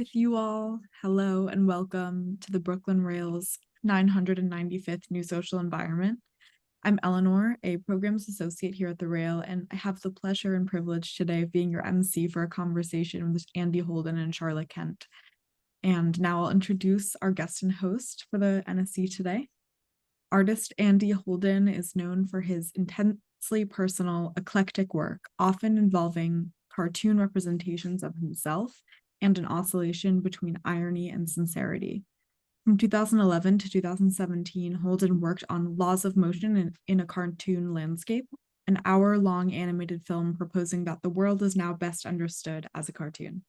with you all. Hello and welcome to the Brooklyn Rail's 995th New Social Environment. I'm Eleanor, a programs associate here at the Rail, and I have the pleasure and privilege today of being your MC for a conversation with Andy Holden and Charlotte Kent. And now I'll introduce our guest and host for the NSE today. Artist Andy Holden is known for his intensely personal, eclectic work, often involving cartoon representations of himself and an oscillation between irony and sincerity. From 2011 to 2017, Holden worked on Laws of Motion in a Cartoon Landscape, an hour-long animated film proposing that the world is now best understood as a cartoon.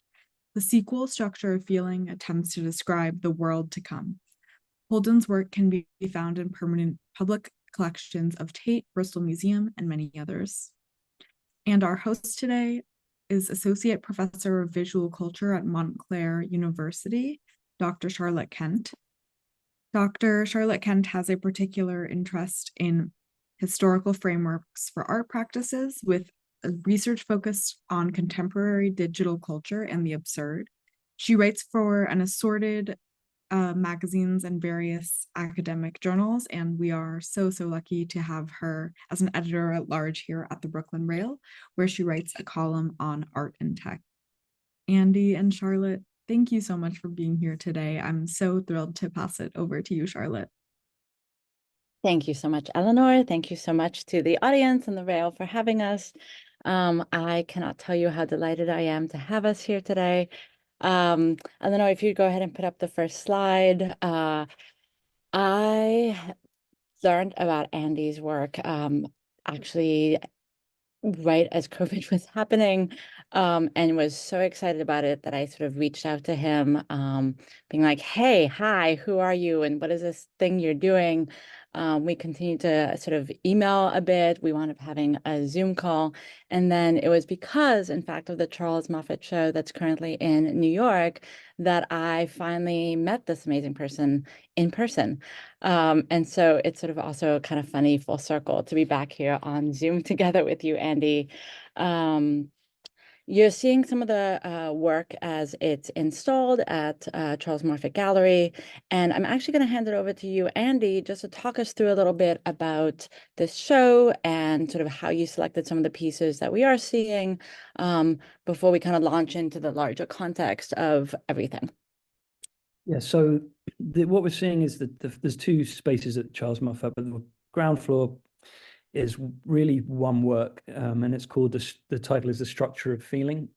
The sequel, Structure of Feeling, attempts to describe the world to come. Holden's work can be found in permanent public collections of Tate, Bristol Museum, and many others. And our host today is Associate Professor of Visual Culture at Montclair University, Dr. Charlotte Kent. Dr. Charlotte Kent has a particular interest in historical frameworks for art practices with a research focused on contemporary digital culture and the absurd. She writes for an assorted magazines and various academic journals, and we are so lucky to have her as an editor at large here at the Brooklyn Rail, where she writes a column on art and tech. Andy and Charlotte, thank you so much for being here today. I'm so thrilled to pass it over to you, Charlotte. Thank you so much, Eleanor. Thank you so much to the audience and the Rail for having us. I cannot tell you how delighted I am to have us here today. Eleanor, if you go ahead and put up the first slide. I learned about Andy's work actually right as COVID was happening, and was so excited about it that I sort of reached out to him, being like, hey, hi, who are you? And what is this thing you're doing? We continued to sort of email a bit. We wound up having a Zoom call. And then it was because, in fact, of the Charles Moffett show that's currently in New York that I finally met this amazing person in person. And so it's sort of also kind of funny full circle to be back here on Zoom together with you, Andy. You're seeing some of the work as it's installed at Charles Moffett Gallery. And I'm actually going to hand it over to you, Andy, just to talk us through a little bit about this show and sort of how you selected some of the pieces that we are seeing before we kind of launch into the larger context of everything. Yeah, so what we're seeing is that there's two spaces at Charles Moffett, but the ground floor is really one work, and it's called, the title is The Structure of Feeling.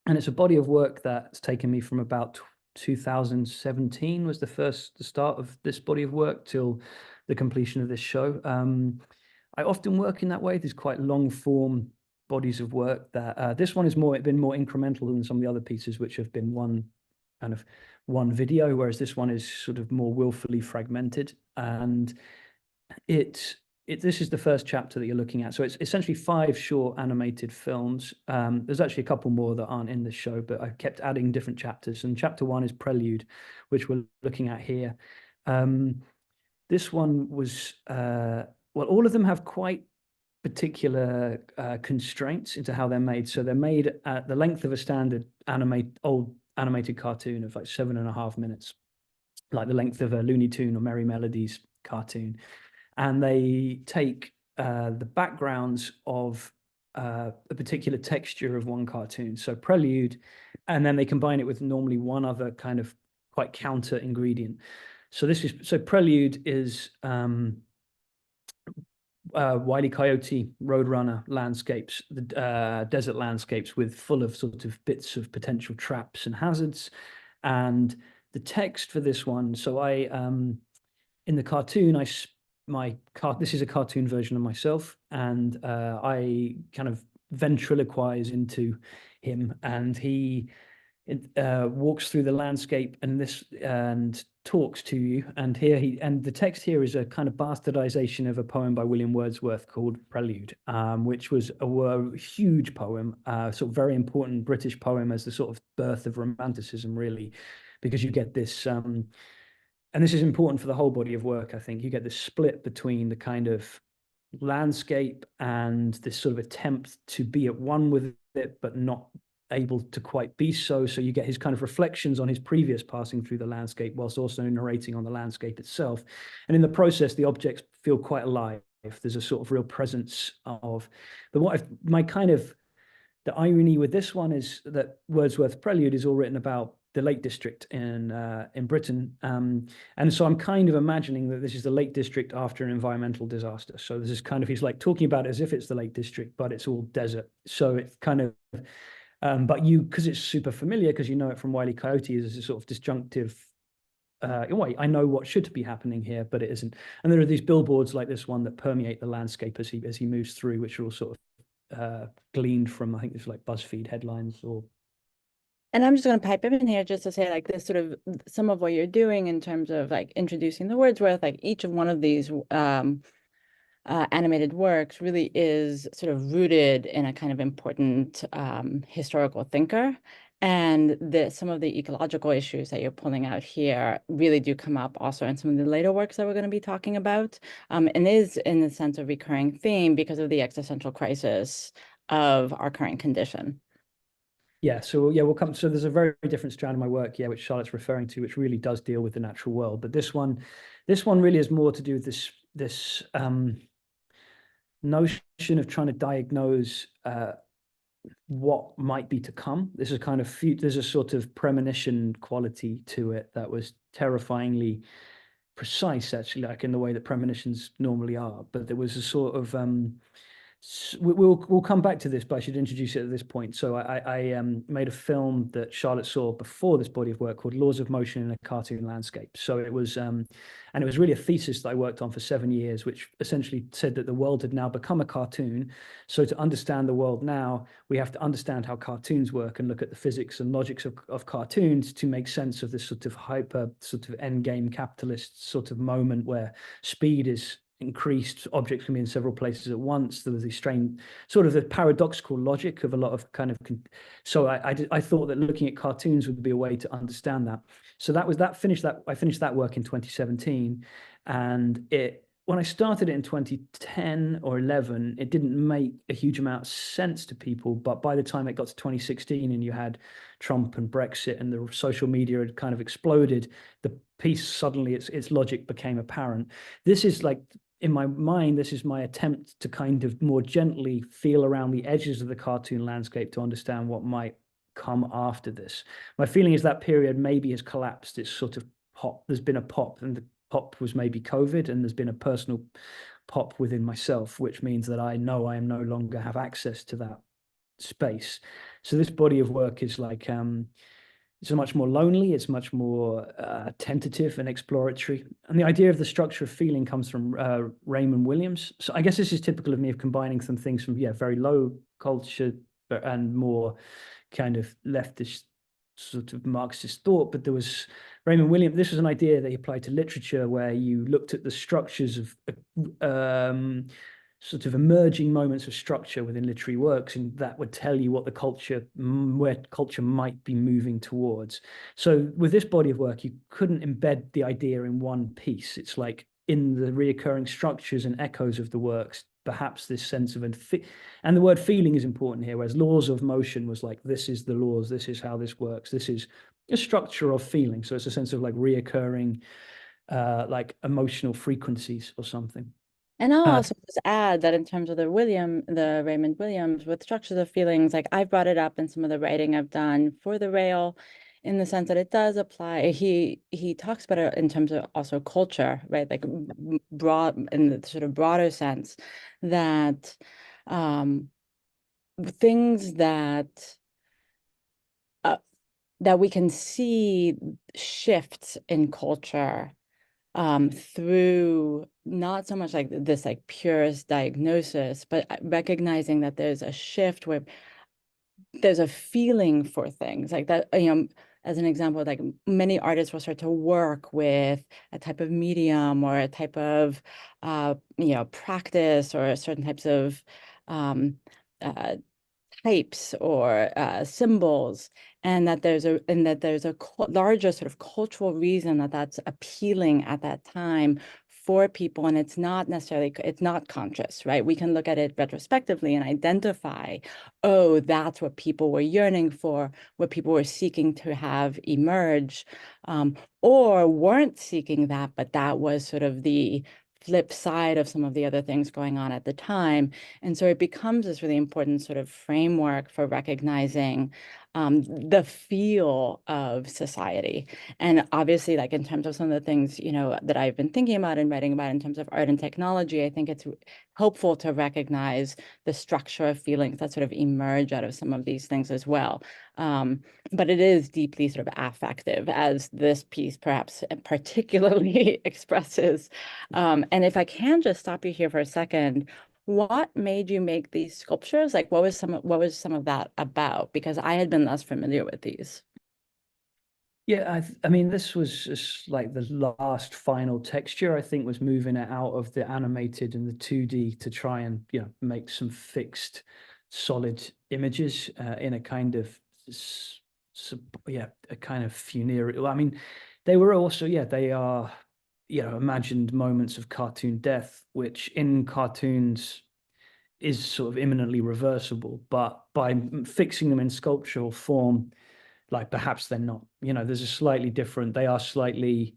And it's a body of work that's taken me from about 2017 was the start of this body of work till the completion of this show. I often work in that way. There's quite long form bodies of work that this one has been more incremental than some of the other pieces, which have been one video, whereas this one is sort of more willfully fragmented. And this is the first chapter that you're looking at. So it's essentially 5 short animated films. There's actually a couple more that aren't in the show, but I kept adding different chapters. And chapter 1 is Prelude, which we're looking at here. This one was, well, all of them have quite particular constraints into how they're made. So they're made at the length of a standard old animated cartoon of like 7.5 minutes, like the length of a Looney Tune or Merry Melodies cartoon. And they take the backgrounds of a particular texture of one cartoon, so Prelude, and then they combine it with normally one other kind of quite counter ingredient. So Prelude is Wile E. Coyote, Roadrunner landscapes, the desert landscapes full of sort of bits of potential traps and hazards. And the text for this one, so in the cartoon, this is a cartoon version of myself, and I kind of ventriloquize into him, and he walks through the landscape and talks to you. And the text here is a kind of bastardization of a poem by William Wordsworth called Prelude, which was a huge poem, sort of very important British poem as the sort of birth of Romanticism, really, because you get this. And this is important for the whole body of work, I think. You get this split between the kind of landscape and this sort of attempt to be at one with it, but not able to quite be so. So you get his kind of reflections on his previous passing through the landscape, whilst also narrating on the landscape itself. And in the process, the objects feel quite alive. There's a sort of real presence of, but the irony with this one is that Wordsworth's Prelude is all written about the Lake District in Britain, and so I'm kind of imagining that this is the Lake District after an environmental disaster. So this is kind of, he's like talking about it as if it's the Lake District, but it's all desert. So it's kind of, but because it's super familiar, because you know it from Wile E. Coyote, is a sort of disjunctive. Wait, I know what should be happening here, but it isn't. And there are these billboards like this one that permeate the landscape as he moves through, which are all sort of gleaned from, I think it's like BuzzFeed headlines. Or And I'm just going to pipe in here just to say, like, this sort of some of what you're doing in terms of like introducing the Wordsworth, like each of one of these animated works really is sort of rooted in a kind of important historical thinker. And some of the ecological issues that you're pulling out here really do come up also in some of the later works that we're going to be talking about, and is in the sense of recurring theme because of the existential crisis of our current condition. Yeah, so yeah, we'll come. So there's a very different strand of my work, yeah, which Charlotte's referring to, which really does deal with the natural world. But this one really is more to do with this notion of trying to diagnose what might be to come. This is kind of there's a sort of premonition quality to it that was terrifyingly precise, actually, like in the way that premonitions normally are. But there was a sort of we'll come back to this, but I should introduce it at this point. So I made a film that Charlotte saw before this body of work called Laws of Motion in a Cartoon Landscape. So it was, and it was really a thesis that I worked on for 7 years, which essentially said that the world had now become a cartoon. So to understand the world now, we have to understand how cartoons work and look at the physics and logics of cartoons to make sense of this sort of hyper sort of end game capitalist sort of moment where speed is increased, objects can be in several places at once. There was this strange sort of the paradoxical logic of a lot of kind of so I thought that looking at cartoons would be a way to understand that. So I finished that work in 2017, and when I started it in 2010 or 11, it didn't make a huge amount of sense to people. But by the time it got to 2016 and you had Trump and Brexit and the social media had kind of exploded, the piece suddenly its logic became apparent. This is like, in my mind, this is my attempt to kind of more gently feel around the edges of the cartoon landscape to understand what might come after this. My feeling is that period maybe has collapsed. It's sort of pop. There's been a pop, and the pop was maybe COVID, and there's been a personal pop within myself, which means that I know I am no longer have access to that space. So this body of work is like it's much more lonely, it's much more tentative and exploratory. And the idea of the structure of feeling comes from Raymond Williams. So I guess this is typical of me of combining some things from, very low culture and more kind of leftist sort of Marxist thought. But there was Raymond Williams, this was an idea that he applied to literature, where you looked at the structures of sort of emerging moments of structure within literary works, and that would tell you what where culture might be moving towards. So with this body of work, you couldn't embed the idea in one piece. It's like in the reoccurring structures and echoes of the works, perhaps this sense of, and the word feeling is important here, whereas laws of motion was like, this is the laws, this is how this works, this is a structure of feeling. So it's a sense of like reoccurring, like emotional frequencies or something. And I'll also just add that in terms of the Raymond Williams with structures of feelings, like I've brought it up in some of the writing I've done for the Rail, in the sense that it does apply. He talks about it in terms of also culture, right? Like broad, in the sort of broader sense, that things that we can see shifts in culture through not so much like this like purist diagnosis, but recognizing that there's a shift where there's a feeling for things like that. As an example, like many artists will start to work with a type of medium or a type of practice or certain types of types or symbols, and that there's a larger sort of cultural reason that that's appealing at that time for people, and it's not conscious, right? We can look at it retrospectively and identify, oh, that's what people were yearning for, what people were seeking to have emerge, or weren't seeking that, but that was sort of the flip side of some of the other things going on at the time. And so it becomes this really important sort of framework for recognizing the feel of society. And obviously, like in terms of some of the things, that I've been thinking about and writing about in terms of art and technology, I think it's helpful to recognize the structure of feelings that sort of emerge out of some of these things as well. But it is deeply sort of affective, as this piece perhaps particularly expresses. And if I can just stop you here for a second, what made you make these sculptures? Like, what was some of that about? Because I had been less familiar with these. Yeah, I mean, this was just like the last final texture, I think, was moving it out of the animated and the 2D to try and, make some fixed, solid images in a kind of, a kind of funereal. I mean, they were also, they are, imagined moments of cartoon death, which in cartoons is sort of imminently reversible, but by fixing them in sculptural form, like perhaps they're not. There's a slightly different, they are slightly,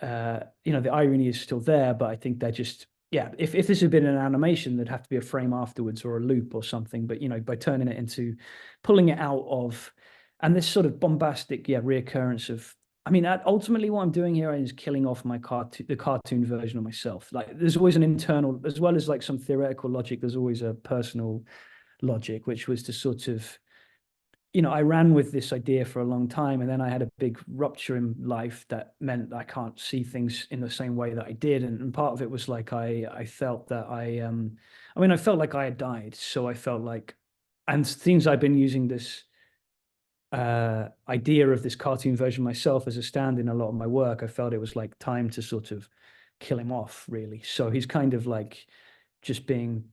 the irony is still there, but I think they're just, if this had been an animation, there'd have to be a frame afterwards or a loop or something. But, by turning it into, pulling it out of, and this sort of bombastic, reoccurrence of, I mean, ultimately what I'm doing here is killing off the cartoon version of myself. Like there's always an internal, as well as like some theoretical logic, there's always a personal logic, which was to sort of, I ran with this idea for a long time, and then I had a big rupture in life that meant I can't see things in the same way that I did. And part of it was like I felt that I felt like I had died. So I felt like, and things I've been using this idea of this cartoon version myself as a stand in a lot of my work, I felt it was like time to sort of kill him off, really. So he's kind of like just being,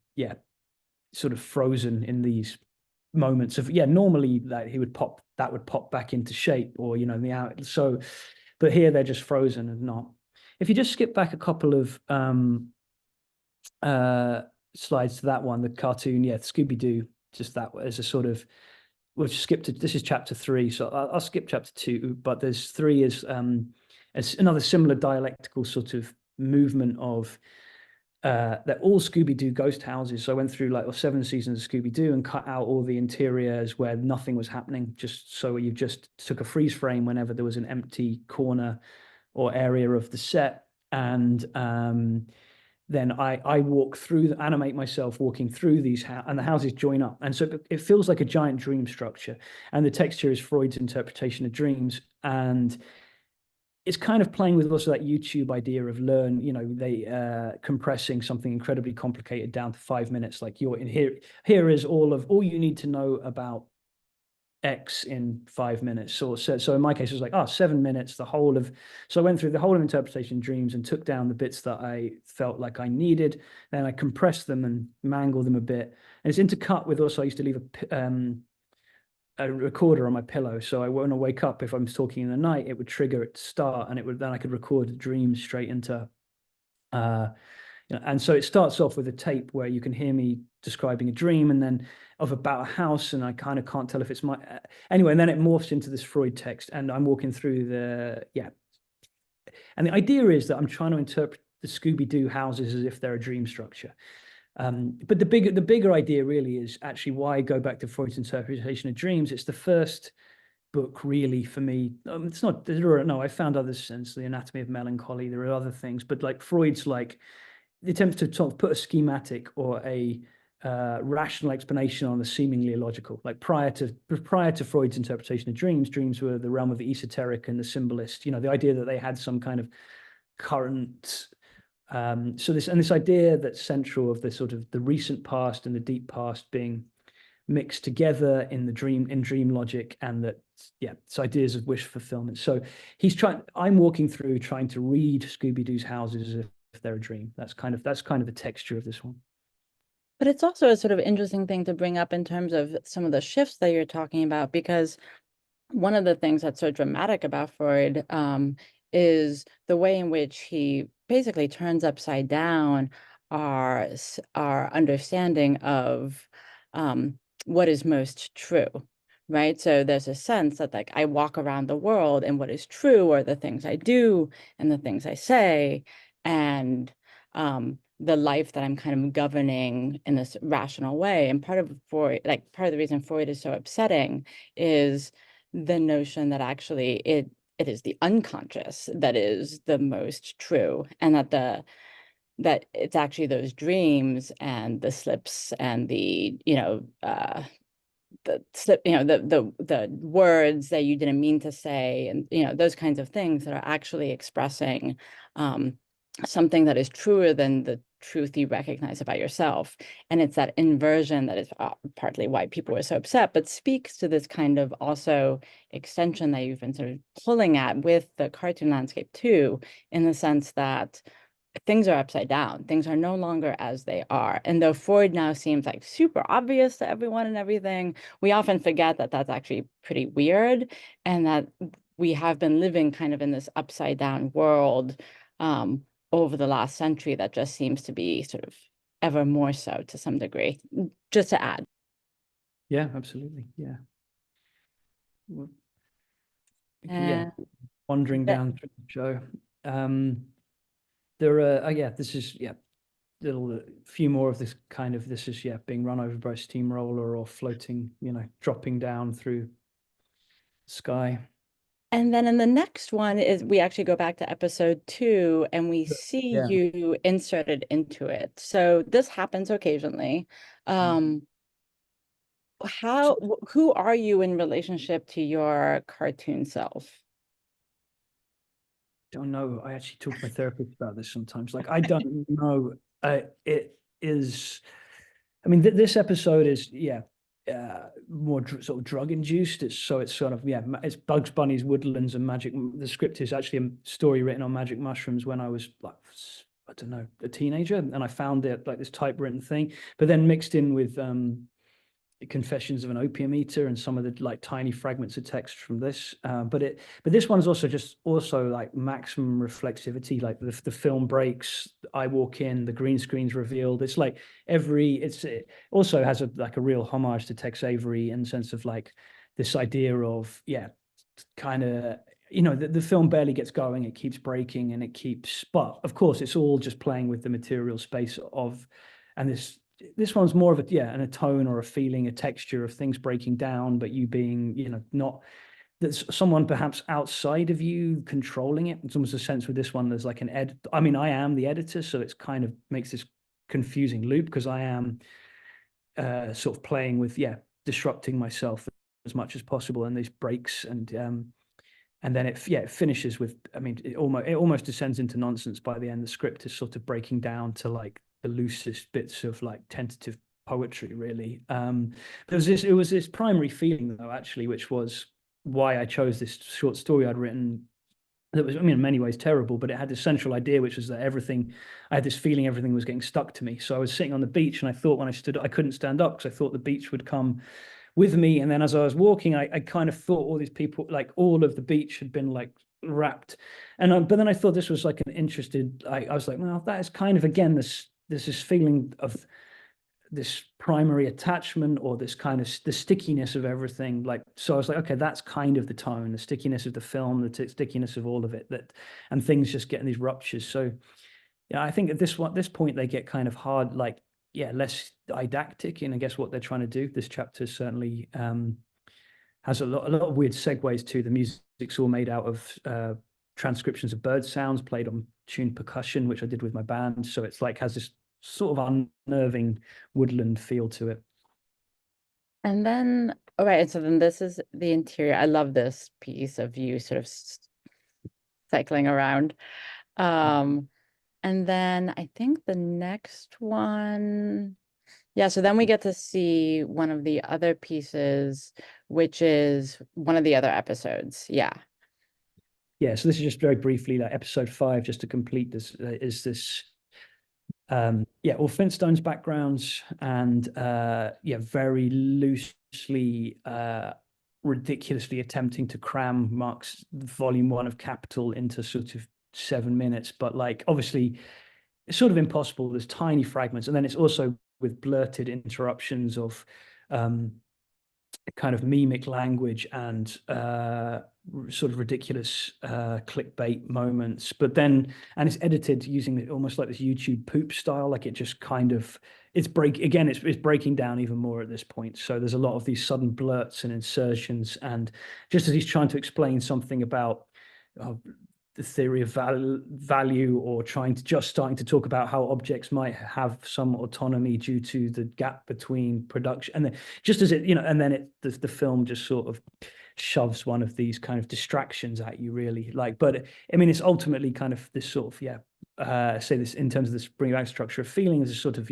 sort of frozen in these moments of, normally that would pop back into shape, or the out. So, but here they're just frozen and not. If you just skip back a couple of slides to that one, the cartoon, Scooby-Doo, just that as a sort of, we'll skip to, this is chapter 3, so I'll skip chapter 2, but there's 3 as another similar dialectical sort of movement of they're all Scooby-Doo ghost houses. So I went through like 7 seasons of Scooby-Doo and cut out all the interiors where nothing was happening, just so you just took a freeze frame whenever there was an empty corner or area of the set. And then I walk through, animate myself walking through these, and the houses join up. And so it feels like a giant dream structure. And the texture is Freud's interpretation of dreams. And it's kind of playing with also that YouTube idea of compressing something incredibly complicated down to 5 minutes. Like you're in here is all you need to know about X in 5 minutes. So in my case, it was like, 7 minutes, so I went through the whole of interpretation of dreams and took down the bits that I felt like I needed. Then I compressed them and mangled them a bit. And it's intercut with also, I used to leave a recorder on my pillow, so when I wake up, if I'm talking in the night, it would trigger it to start, and then I could record the dreams straight into and so it starts off with a tape where you can hear me describing a dream, and then of about a house, and I kind of can't tell if it's my anyway, and then it morphs into this Freud text, and I'm walking through and the idea is that I'm trying to interpret the Scooby-Doo houses as if they're a dream structure. But the bigger idea really is actually why I go back to Freud's interpretation of dreams. It's the first book really for me. It's not, I found others since, the Anatomy of Melancholy, there are other things, but like Freud's like the attempt to sort of put a schematic or a rational explanation on the seemingly illogical. Like prior to Freud's interpretation of dreams were the realm of the esoteric and the symbolist, the idea that they had some kind of current so this idea that's central of the sort of the recent past and the deep past being mixed together in dream logic, and that it's ideas of wish fulfillment. So I'm walking through trying to read Scooby-Doo's houses as if they're a dream. That's kind of the texture of this one. But it's also a sort of interesting thing to bring up in terms of some of the shifts that you're talking about, because one of the things that's so dramatic about Freud is the way in which he basically turns upside down our understanding of what is most true, right? So there's a sense that like I walk around the world and what is true are the things I do and the things I say, and the life that I'm kind of governing in this rational way. And part of the reason Freud is so upsetting is the notion that actually it is the unconscious that is the most true, and that it's actually those dreams and the slips and the slip, the words that you didn't mean to say, and those kinds of things that are actually expressing something that is truer than the truth you recognize about yourself. And it's that inversion that is partly why people were so upset, but speaks to this kind of also extension that you've been sort of pulling at with the cartoon landscape too, in the sense that things are upside down. Things are no longer as they are. And though Freud now seems like super obvious to everyone and everything, we often forget that that's actually pretty weird, and that we have been living kind of in this upside down world over the last century that just seems to be sort of ever more so to some degree. Just to add. Yeah, absolutely. Yeah. Well, And wandering down through the show. There are yeah, this is little few more of this kind of, this is being run over by a steamroller or floating, dropping down through sky. And then in the next one is we actually go back to episode 2 and we see you inserted into it. So this happens occasionally. Who are you in relationship to your cartoon self? Don't know. I actually talk to my therapist about this sometimes. Like, I don't know. It is, I mean, this episode is, more sort of drug induced. It's sort of, it's Bugs Bunny's Woodlands and magic. The script is actually a story written on magic mushrooms when I was like, I don't know, a teenager. And I found it like this typewritten thing, but then mixed in with, Confessions of an Opium Eater and some of the like tiny fragments of text from this, but this one is also like maximum reflexivity. Like the film breaks, I walk in, the green screen's revealed. It's like it also has a real homage to Tex Avery in the sense of like this idea of kind of, the film barely gets going, it keeps breaking and it keeps, but of course it's all just playing with the material space of, and this one's more of and a tone or a feeling, a texture of things breaking down, but you being, not there's someone perhaps outside of you controlling it. It's almost a sense with this one, there's like I mean, I am the editor, so it's kind of makes this confusing loop because I am sort of playing with, disrupting myself as much as possible in these breaks, and then it finishes with, I mean, it almost descends into nonsense by the end. The script is sort of breaking down to like the loosest bits of like tentative poetry, really. It was this primary feeling though, actually, which was why I chose this short story I'd written that was, I mean, in many ways terrible, but it had this central idea, which was that I had this feeling everything was getting stuck to me. So I was sitting on the beach and I thought when I stood, I couldn't stand up because I thought the beach would come with me. And then as I was walking, I kind of thought all these people, like all of the beach had been like wrapped. And but then I thought this was like an interested, I was like, well, that is kind of, again, this feeling of this primary attachment, or this kind of the stickiness of everything. Like, so I was like, okay, that's kind of the tone, the stickiness of the film, the stickiness of all of it, and things just getting these ruptures. So I think at this point they get kind of hard, like, less didactic in, I guess, what they're trying to do. This chapter certainly has a lot of weird segues too. The music's all made out of transcriptions of bird sounds played on tuned percussion, which I did with my band. So it's like has this sort of unnerving woodland feel to it. And then, all right, so then this is the interior. I love this piece of you sort of cycling around. And then I think the next one, so then we get to see one of the other pieces, which is one of the other episodes. Yeah, so this is just very briefly, like episode 5, just to complete this, is this all Flintstones backgrounds, and very loosely ridiculously attempting to cram Marx's volume 1 of Capital into sort of 7 minutes, but like obviously it's sort of impossible. There's tiny fragments, and then it's also with blurted interruptions of kind of mimic language and sort of ridiculous clickbait moments. But then, and it's edited using almost like this YouTube poop style. Like it just kind of, it's breaking down even more at this point. So there's a lot of these sudden blurts and insertions, and just as he's trying to explain something about the theory of value, or starting to talk about how objects might have some autonomy due to the gap between production, and then just as it, and then the film just sort of shoves one of these kind of distractions at you, really. Like, but I mean, it's ultimately kind of this sort of say this in terms of this bring back structure of feeling is a sort of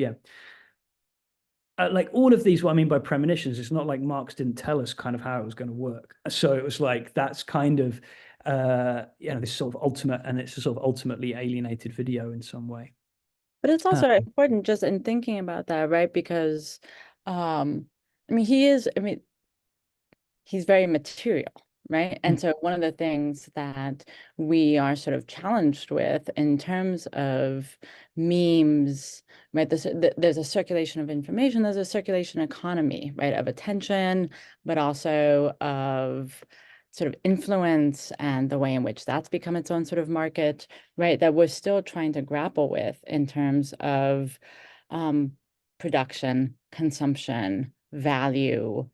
like all of these, what I mean by premonitions, it's not like Marx didn't tell us kind of how it was going to work. So it was like, that's kind of, this sort of ultimate, and it's a sort of ultimately alienated video in some way. But it's also important just in thinking about that, right? Because, I mean, he's very material, right? And so one of the things that we are sort of challenged with in terms of memes, right? There's a circulation of information, there's a circulation economy, right? Of attention, but also of sort of influence and the way in which that's become its own sort of market, right? That we're still trying to grapple with in terms of production, consumption, value.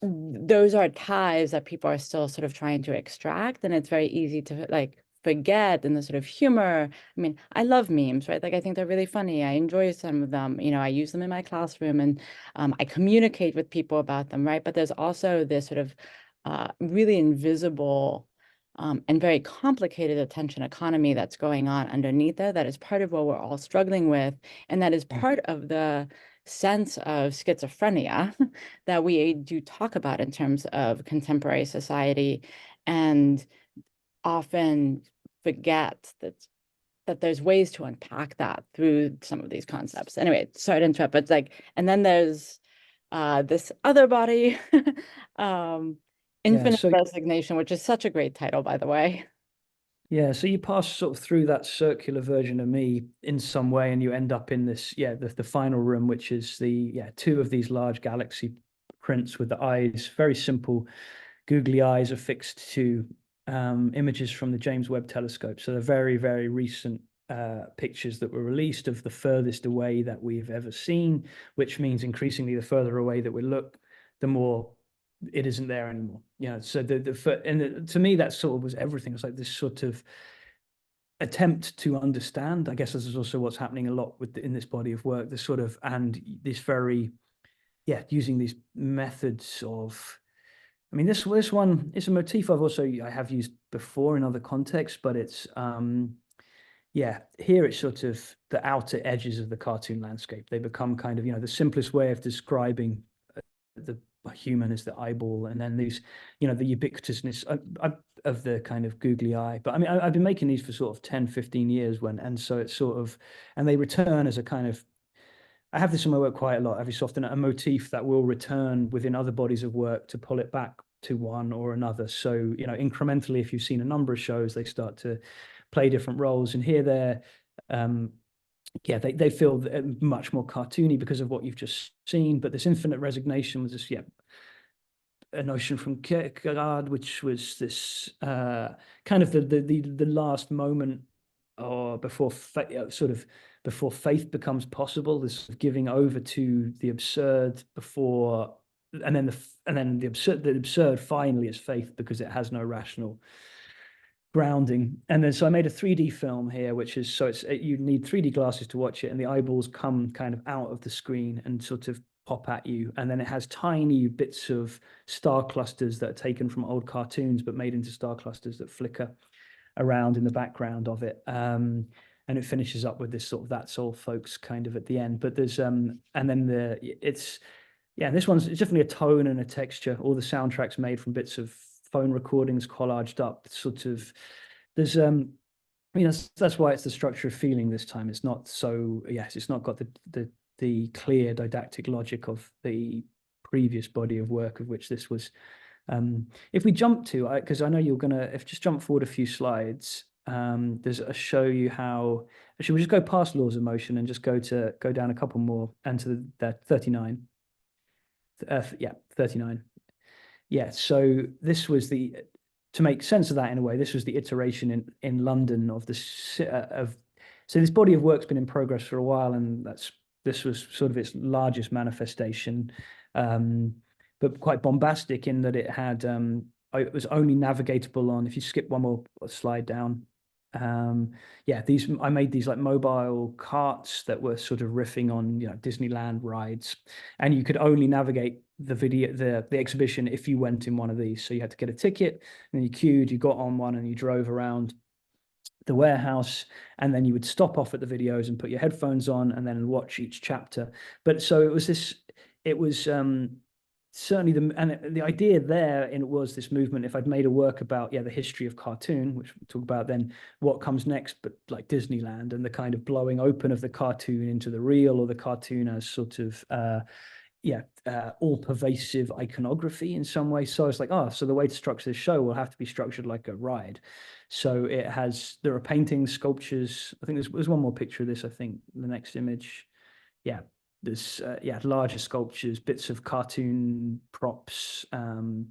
Those are ties that people are still sort of trying to extract, and it's very easy to like forget in the sort of humor. I mean, I love memes, right? Like I think they're really funny. I enjoy some of them. I use them in my classroom, and I communicate with people about them, right? But there's also this sort of really invisible and very complicated attention economy that's going on underneath there, that is part of what we're all struggling with, and that is part of the sense of schizophrenia that we do talk about in terms of contemporary society, and often forget that there's ways to unpack that through some of these concepts. Anyway, sorry to interrupt, but like, and then there's this other body, Infinite Resignation, which is such a great title, by the way. Yeah, so you pass sort of through that circular version of me in some way, and you end up in this, the final room, which is two of these large galaxy prints with the eyes, very simple, googly eyes affixed to images from the James Webb Telescope. So they're very, very recent pictures that were released of the furthest away that we've ever seen, which means increasingly the further away that we look, the more it isn't there anymore. So to me, that sort of was everything. It's like this sort of attempt to understand. I guess this is also what's happening a lot in this body of work, this sort of, and this very, using these methods of, I mean, this one is a motif I have used before in other contexts, but it's here it's sort of the outer edges of the cartoon landscape. They become kind of, the simplest way of describing the human is the eyeball, and then these, the ubiquitousness of the kind of googly eye. But I mean, I've been making these for sort of 10, 15 years and so it's sort of, and they return as a kind of, I have this in my work quite a lot, every so often, a motif that will return within other bodies of work to pull it back to one or another. So, incrementally, if you've seen a number of shows, they start to play different roles, and here they're, they feel much more cartoony because of what you've just seen. But this Infinite Resignation was just, a notion from Kierkegaard, which was this kind of the last moment, or before before faith becomes possible, this sort of giving over to the absurd before, and then the absurd finally is faith because it has no rational grounding. And then so I made a 3D film here, which is, so you need 3D glasses to watch it, and the eyeballs come kind of out of the screen and sort of pop at you, and then it has tiny bits of star clusters that are taken from old cartoons but made into star clusters that flicker around in the background of it, and it finishes up with this sort of That's All Folks kind of at the end. But there's and then this one's, it's definitely a tone and a texture. All the soundtracks made from bits of phone recordings collaged up, sort of, there's that's why it's the structure of feeling this time. It's not so, it's not got the clear didactic logic of the previous body of work, of which this was If we jump to, because I know you're gonna, if just jump forward a few slides, there's a show you how. Actually, we'll just go past laws of motion and just go down a couple more and to the 39. Yeah, 39. Yeah, so this was to make sense of that in a way, this was the iteration in London of so this body of work's been in progress for a while, and this was sort of its largest manifestation, but quite bombastic in that it was only navigatable on, if you skip one more slide down, yeah, I made these like mobile carts that were sort of riffing on, Disneyland rides, and you could only navigate the exhibition if you went in one of these. So you had to get a ticket, and then you queued, you got on one, and you drove around the warehouse, and then you would stop off at the videos and put your headphones on and then watch each chapter. But so it was certainly the idea there, and it was this movement. If I'd made a work about the history of cartoon, which we'll talk about, then what comes next, but like Disneyland and the kind of blowing open of the cartoon into the real, or the cartoon as sort of all pervasive iconography in some way. So it's like, so the way to structure this show will have to be structured like a ride. So there are paintings, sculptures. I think there's one more picture of this. I think the next image. Yeah, there's larger sculptures, bits of cartoon props, and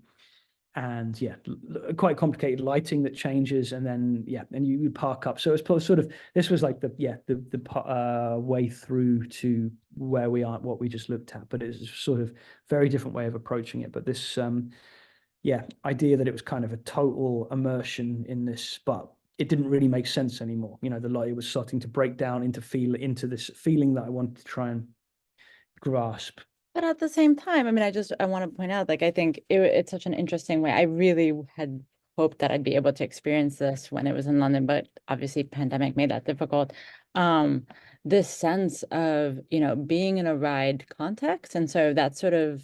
quite complicated lighting that changes, and then and you would park up. So it's sort of, this was like the way through to where we are, what we just looked at, but it's sort of very different way of approaching it. But this idea that it was kind of a total immersion in this, but it didn't really make sense anymore. The light was starting to break down into this feeling that I wanted to try and grasp. But at the same time, I mean, I want to point out, like, I think it's such an interesting way. I really had hoped that I'd be able to experience this when it was in London, but obviously pandemic made that difficult. This sense of, being in a ride context. And so that sort of,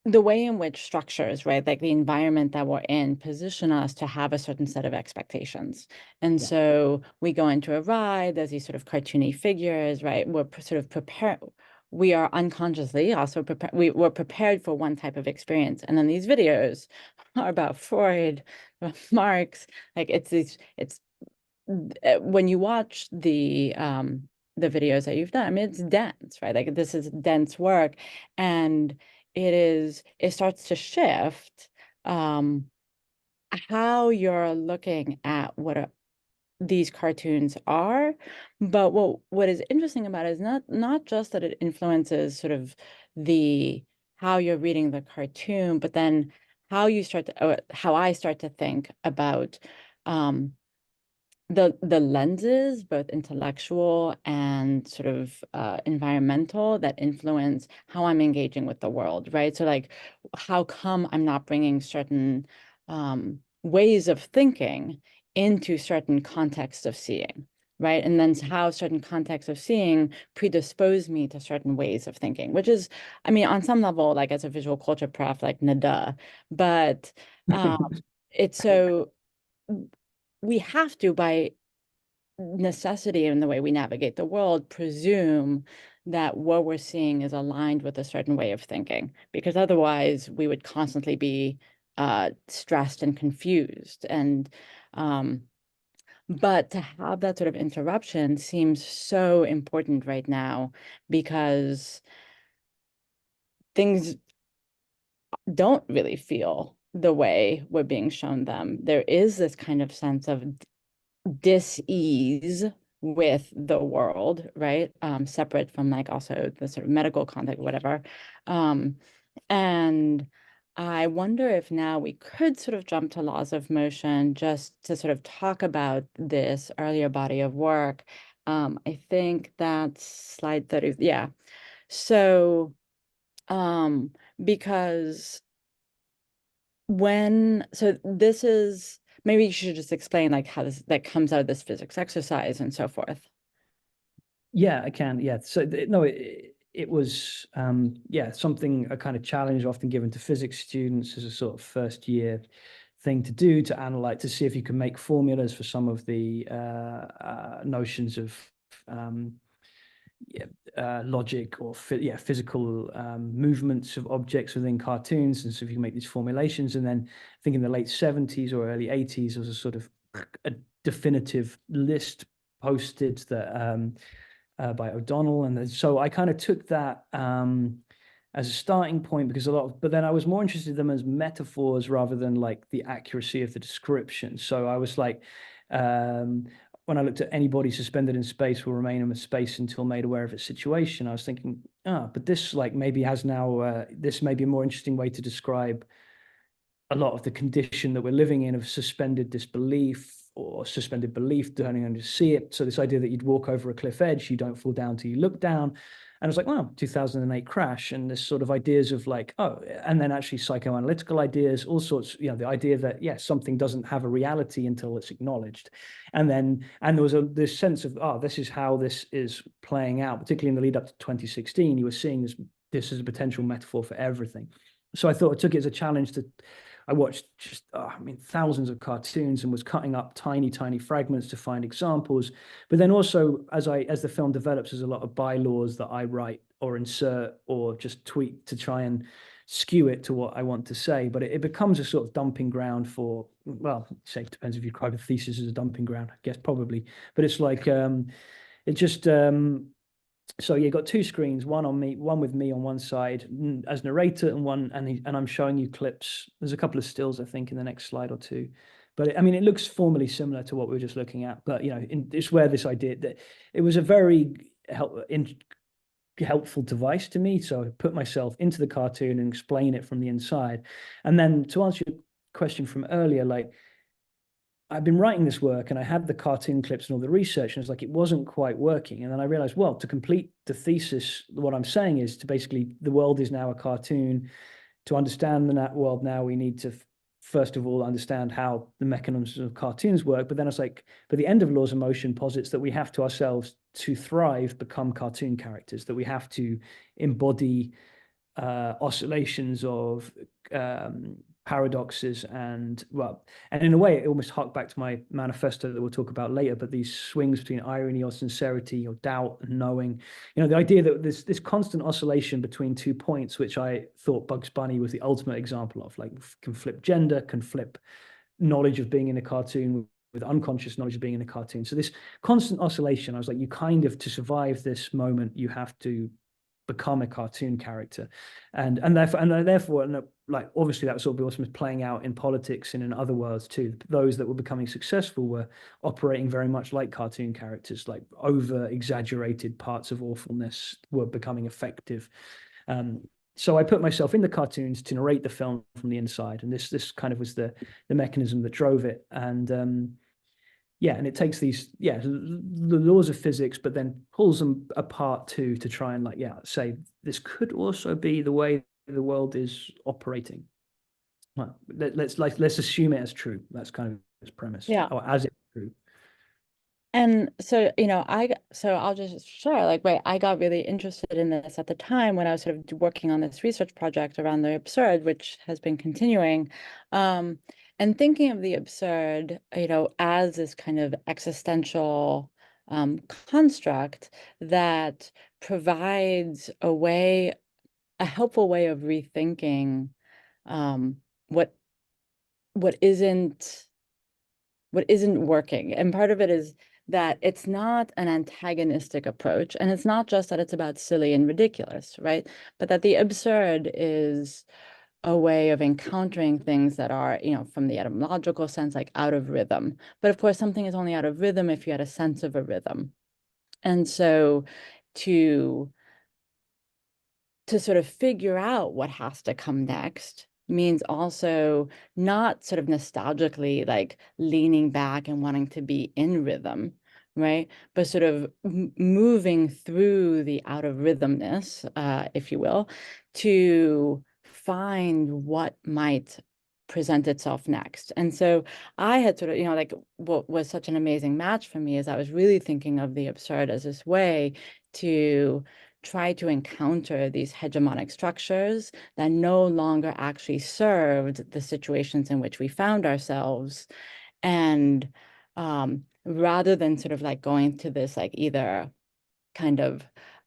the way in which structures, right, like the environment that we're in, position us to have a certain set of expectations. And so we go into a ride, there's these sort of cartoony figures, right? We're sort of prepared. We are unconsciously also prepared. We're prepared for one type of experience. And then these videos are about Freud, Marx, like it's when you watch the videos that you've done, I mean, it's dense, right? Like, this is dense work, and it starts to shift how you're looking at what these cartoons are. But what is interesting about it is not just that it influences sort of how you're reading the cartoon, but then how I start to think about the lenses, both intellectual and sort of environmental, that influence how I'm engaging with the world, right? So like, how come I'm not bringing certain ways of thinking into certain contexts of seeing, right? And then how certain contexts of seeing predispose me to certain ways of thinking, which is, I mean, on some level, like as a visual culture prof, like nada, but it's so we have to, by necessity in the way we navigate the world, presume that what we're seeing is aligned with a certain way of thinking, because otherwise we would constantly be stressed and confused. And but to have that sort of interruption seems so important right now, because things don't really feel the way we're being shown them. There is this kind of sense of dis-ease with the world, right? Separate from like also the sort of medical context, whatever. And I wonder if now we could sort of jump to laws of motion, just to sort of talk about this earlier body of work. I think that's slide 30. Yeah. So, because this is, maybe you should just explain like how that comes out of this physics exercise and so forth. Yeah, I can. Yeah. So no, it was something, a kind of challenge often given to physics students as a sort of first year thing to do, to analyze, to see if you can make formulas for some of the notions of logic or physical movements of objects within cartoons, and so if you can make these formulations. And then I think in the late 70s or early 80s, there was a sort of a definitive list posted that by O'Donnell, and so I kind of took that as a starting point, because but then I was more interested in them as metaphors rather than like the accuracy of the description. So I was like, when I looked at anybody suspended in space will remain in space until made aware of its situation, I was thinking, but this like maybe has now, this may be a more interesting way to describe a lot of the condition that we're living in of suspended disbelief or suspended belief, turning on to see it. So this idea that you'd walk over a cliff edge, you don't fall down till you look down. And I was like, wow, 2008 crash, and this sort of ideas of like, and then actually psychoanalytical ideas, all sorts, the idea that, something doesn't have a reality until it's acknowledged. And there was this sense of, this is how this is playing out, particularly in the lead up to 2016, you were seeing this as a potential metaphor for everything. So I thought I took it as a challenge I watched just, thousands of cartoons and was cutting up tiny, tiny fragments to find examples. But then also, as the film develops, there's a lot of bylaws that I write or insert or just tweak to try and skew it to what I want to say. But it becomes a sort of dumping ground for, well, say it depends if you describe a thesis as a dumping ground, I guess probably. But it's like, it just... So you've got two screens, one with me on one side as narrator, and I'm showing you clips. There's a couple of stills, I think, in the next slide or two. But it looks formally similar to what we were just looking at. But it's where this idea that it was a very helpful device to me. So I put myself into the cartoon and explain it from the inside. And then to answer your question from earlier, like, I've been writing this work and I had the cartoon clips and all the research, and it's like it wasn't quite working. And then I realized, well, to complete the thesis, what I'm saying is to basically, the world is now a cartoon. To understand the world now, we need to first of all understand how the mechanisms of cartoons work. But then it's like, but the end of laws of motion posits that we have to ourselves to thrive become cartoon characters, that we have to embody oscillations of paradoxes and in a way it almost harked back to my manifesto that we'll talk about later, but these swings between irony or sincerity or doubt and knowing, the idea that this constant oscillation between 2 points, which I thought Bugs Bunny was the ultimate example of, like, can flip gender, can flip knowledge of being in a cartoon with unconscious knowledge of being in a cartoon. So this constant oscillation, I was like, you kind of, to survive this moment, you have to become a cartoon character, and therefore, like, obviously that sort of also was playing out in politics and in other worlds too. Those that were becoming successful were operating very much like cartoon characters, like over exaggerated parts of awfulness were becoming effective. So I put myself in the cartoons to narrate the film from the inside, and this kind of was the mechanism that drove it. And and it takes these, the laws of physics, but then pulls them apart too, to try and, like, say this could also be the way the world is operating. Well, let's assume it as true. That's kind of its premise, or as it's true. And so, I'll just share, like, right, I got really interested in this at the time when I was sort of working on this research project around the absurd, which has been continuing. And thinking of the absurd, as this kind of existential construct that provides a helpful way of rethinking what isn't working. And part of it is that it's not an antagonistic approach, and it's not just that it's about silly and ridiculous, right? But that the absurd is a way of encountering things that are, from the etymological sense, like out of rhythm. But of course, something is only out of rhythm if you had a sense of a rhythm. And so to sort of figure out what has to come next means also not sort of nostalgically, like, leaning back and wanting to be in rhythm, right? But sort of moving through the out of rhythmness, if you will, to find what might present itself next. And so I had sort of, like, what was such an amazing match for me is I was really thinking of the absurd as this way to try to encounter these hegemonic structures that no longer actually served the situations in which we found ourselves. And rather than sort of like going to this, like, either kind of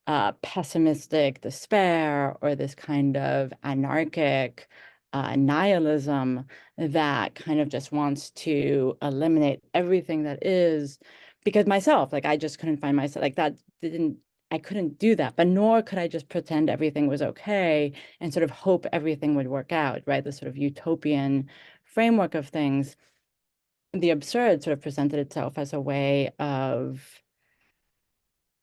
pessimistic despair or this kind of anarchic nihilism that kind of just wants to eliminate everything that is. Because myself, like I just couldn't find myself, like that didn't, I couldn't do that, but nor could I just pretend everything was okay and sort of hope everything would work out, right? The sort of utopian framework of things. The absurd sort of presented itself as a way of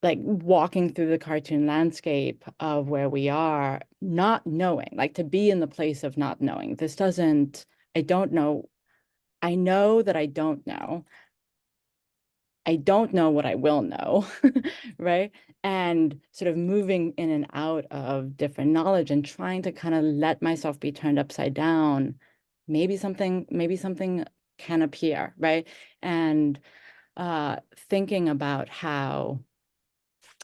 like walking through the cartoon landscape of where we are, not knowing, like to be in the place of not knowing. This doesn't, I don't know. I know that I don't know. I don't know what I will know, right? And sort of moving in and out of different knowledge and trying to kind of let myself be turned upside down. Maybe something can appear, right? And thinking about how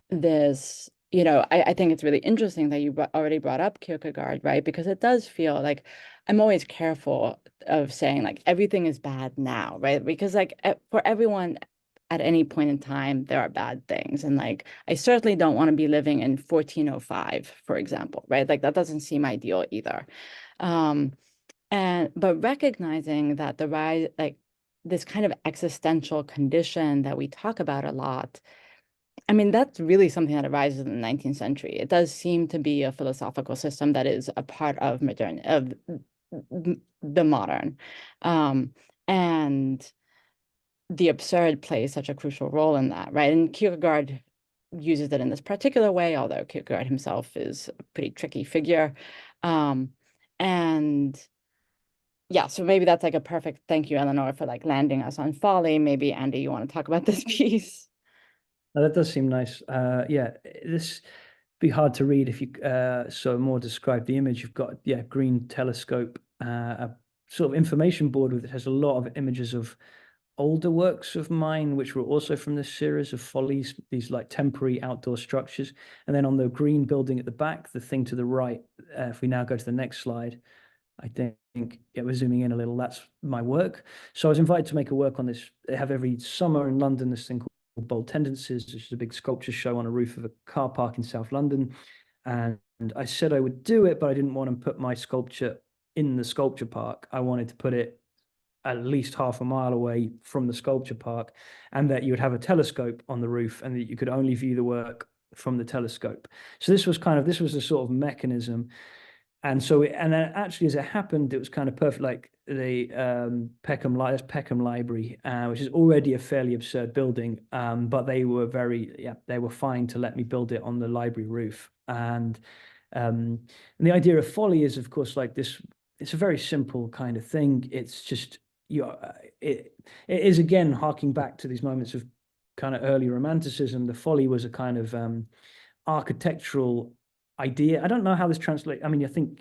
this, I think it's really interesting that you already brought up Kierkegaard, right? Because it does feel like I'm always careful of saying like everything is bad now, right? Because like for everyone at any point in time, there are bad things. And like, I certainly don't want to be living in 1405, for example, right? Like that doesn't seem ideal either. But recognizing that the rise, like this kind of existential condition that we talk about a lot, I mean, that's really something that arises in the 19th century. It does seem to be a philosophical system that is a part of the modern. And the absurd plays such a crucial role in that, right? And Kierkegaard uses it in this particular way, although Kierkegaard himself is a pretty tricky figure. And yeah, so maybe that's like a perfect thank you, Eleanor, for like landing us on folly. Maybe Andy, you want to talk about this piece? That does seem nice. Yeah, this be hard to read if you so more describe the image. You've got green telescope, a sort of information board with it has a lot of images of older works of mine, which were also from this series of follies, these like temporary outdoor structures. And then on the green building at the back, the thing to the right, if we now go to the next slide, I think we're zooming in a little. That's my work. So I was invited to make a work on this. They have every summer in London this thing called Bold Tendencies, which is a big sculpture show on a roof of a car park in South London. And I said I would do it, but I didn't want to put my sculpture in the sculpture park. I wanted to put it at least half a mile away from the sculpture park, and that you would have a telescope on the roof and that you could only view the work from the telescope. So this was a sort of mechanism. And so, and then actually, as it happened, it was kind of perfect. Like the Peckham Library, which is already a fairly absurd building, but they were they were fine to let me build it on the library roof. And the idea of folly is, of course, like this. It's a very simple kind of thing. It's just it is again harking back to these moments of kind of early romanticism. The folly was a kind of architectural idea. I don't know how this translates. I mean, I think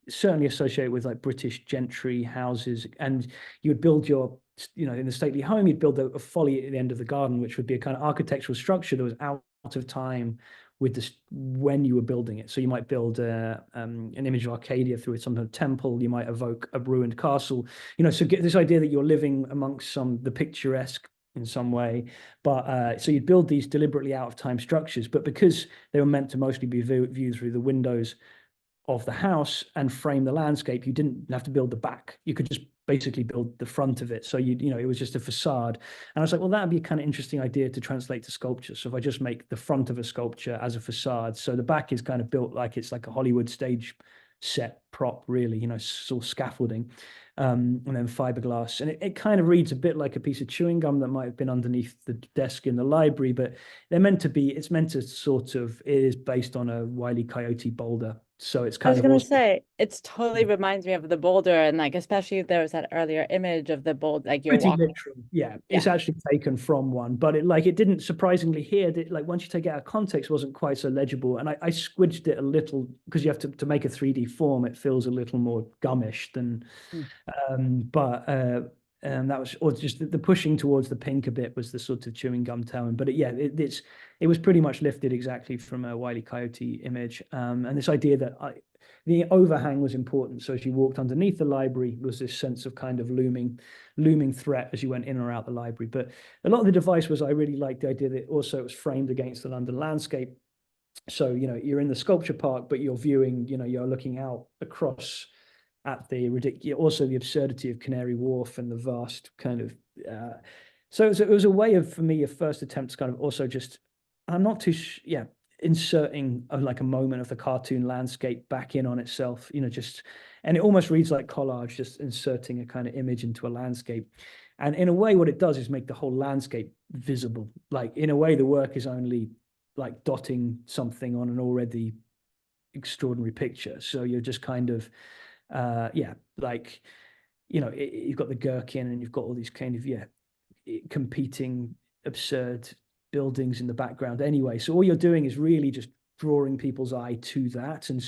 certainly associated with like British gentry houses, and you would build your, in the stately home, you'd build a folly at the end of the garden, which would be a kind of architectural structure that was out of time with this when you were building it. So you might build an image of Arcadia through some kind of temple. You might evoke a ruined castle. So get this idea that you're living amongst the picturesque in some way. But so you'd build these deliberately out of time structures, but because they were meant to mostly be viewed through the windows of the house and frame the landscape, you didn't have to build the back. You could just basically build the front of it. So it was just a facade. And I was like, well, that'd be a kind of interesting idea to translate to sculpture. So if I just make the front of a sculpture as a facade, so the back is kind of built like it's like a Hollywood stage set prop, really, sort of scaffolding, and then fiberglass. And it kind of reads a bit like a piece of chewing gum that might have been underneath the desk in the library, but it's meant to sort of, it is based on a Wile E. Coyote boulder. So it's I was kind of gonna also, say, it's totally reminds me of the boulder, and like especially there was that earlier image of the bold, like you're pretty walking. literal. Yeah, it's actually taken from one, but it didn't surprisingly here. Like once you take it out of context, it wasn't quite so legible. And I squidged it a little because you have to make a 3D form. It feels a little more gummish than, that was, or just the pushing towards the pink a bit was the sort of chewing gum tone. But it was pretty much lifted exactly from a Wile E. Coyote image. And this idea that the overhang was important. So as you walked underneath the library, there was this sense of kind of looming threat as you went in or out the library. But a lot of the device was, I really liked the idea that also it was framed against the London landscape. So, you're in the sculpture park, but you're viewing, you're looking out across at the ridiculous, also the absurdity of Canary Wharf and the vast kind of, so it was a way of, for me, a first attempt to kind of also just, I'm not too, inserting like a moment of the cartoon landscape back in on itself, just, and it almost reads like collage, just inserting a kind of image into a landscape. And in a way, what it does is make the whole landscape visible. Like, in a way, the work is only like dotting something on an already extraordinary picture. So you're just kind of, like, you've got the gherkin and you've got all these kind of, competing absurd buildings in the background anyway. So all you're doing is really just drawing people's eye to that and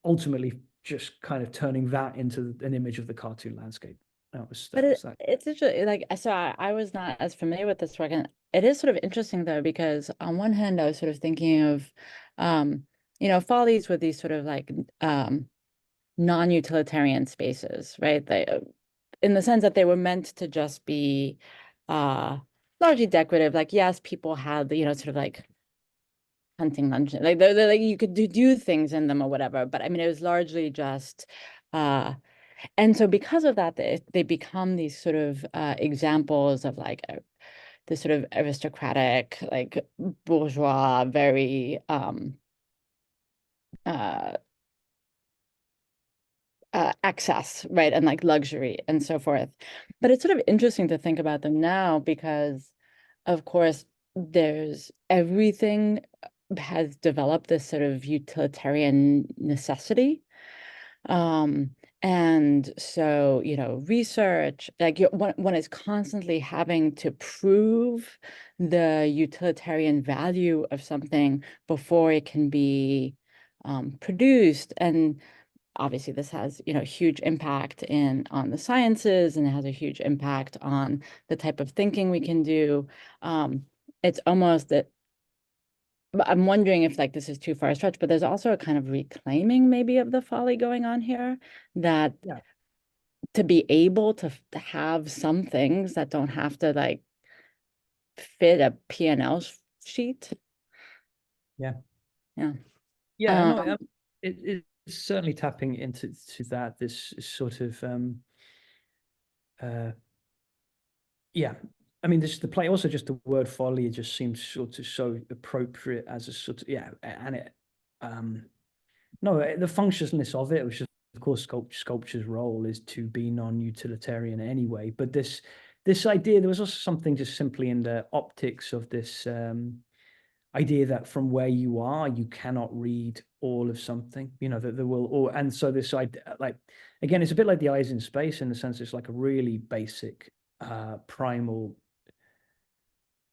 ultimately just kind of turning that into an image of the cartoon landscape. But it's interesting, like, so I was not as familiar with this work, and it is sort of interesting though, because on one hand, I was sort of thinking of, follies with these sort of like non-utilitarian spaces, right? They, in the sense that they were meant to just be largely decorative. Like, yes, people had, sort of like hunting luncheon, like they're like you could do things in them or whatever. But I mean, it was largely just and so because of that, they become these sort of examples of like the sort of aristocratic, like bourgeois, very excess, right? And like luxury and so forth. But it's sort of interesting to think about them now because, of course, there's everything has developed this sort of utilitarian necessity. And so, research, like one is constantly having to prove the utilitarian value of something before it can be produced. And obviously this has, huge impact on the sciences, and it has a huge impact on the type of thinking we can do. It's almost that I'm wondering if like this is too far a stretch, but there's also a kind of reclaiming maybe of the folly going on here, that to be able to have some things that don't have to like fit a P&L sheet. Yeah. Yeah. Yeah. No, it's certainly tapping into that, this sort of, yeah. I mean, the play, also just the word folly, it just seems sort of so appropriate as a sort of, and it, no, the functionalness of it, which is, of course, sculpture's role is to be non-utilitarian anyway. But this idea, there was also something just simply in the optics of this idea that from where you are, you cannot read all of something, that there will, or, and so this idea, like, again, it's a bit like the eyes in space in the sense it's like a really basic, primal,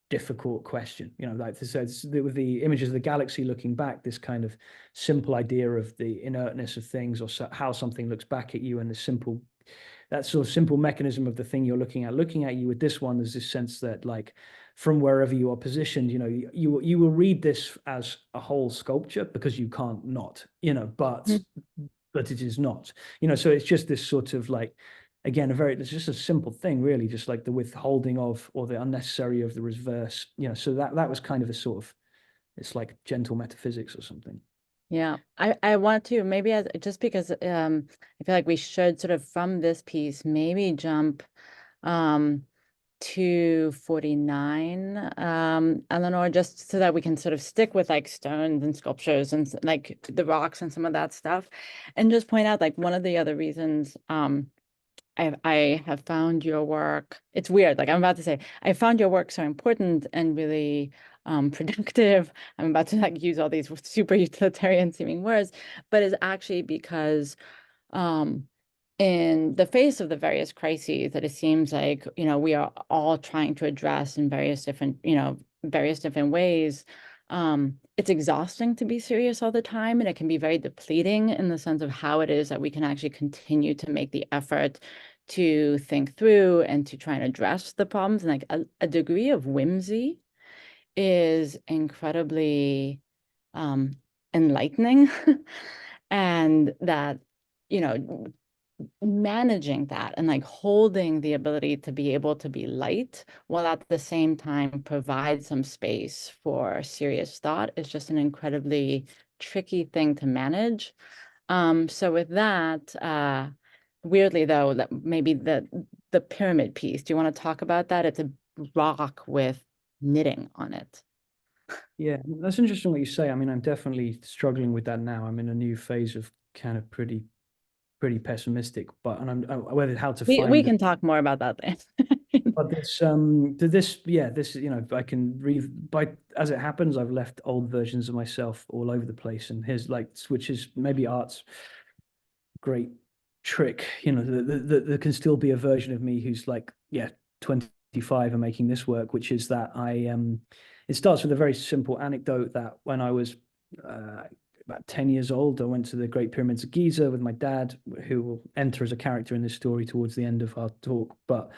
difficult question, like this says with the images of the galaxy looking back, this kind of simple idea of the inertness of things, or how something looks back at you, and that sort of simple mechanism of the thing you're looking at you. With this one, there's this sense that, like, from wherever you are positioned, you will read this as a whole sculpture because you can't not, but it is not, so it's just this sort of like, again, it's just a simple thing, really, just like the withholding of, or the unnecessary of the reverse, so that was kind of a sort of, it's like gentle metaphysics or something. Yeah, I want to maybe just because I feel like we should sort of from this piece maybe jump to 49, Eleanor, just so that we can sort of stick with like stones and sculptures and like the rocks and some of that stuff, and just point out like one of the other reasons I have found your work, it's weird, like I'm about to say, I found your work so important and really productive. I'm about to like use all these super utilitarian seeming words, but it's actually because in the face of the various crises that it seems like, we are all trying to address in various different ways, it's exhausting to be serious all the time, and it can be very depleting in the sense of how it is that we can actually continue to make the effort to think through and to try and address the problems. And like a degree of whimsy is incredibly enlightening. And that, you know, managing that and like holding the ability to be able to be light while at the same time provide some space for serious thought is just an incredibly tricky thing to manage. So with that, weirdly though, that maybe the pyramid piece, do you want to talk about that? It's a rock with knitting on it. Yeah, that's interesting what you say. I mean, I'm definitely struggling with that now. I'm in a new phase of kind of pretty pessimistic, but and whether how to We find can talk more about that then. but this you know, I can read by as it happens. I've left old versions of myself all over the place, and here's like, which is maybe art's great trick, you know, there can still be a version of me who's like, yeah, 25 and making this work, which is that it starts with a very simple anecdote that when I was about 10 years old, I went to the Great Pyramids of Giza with my dad, who will enter as a character in this story towards the end of our talk, but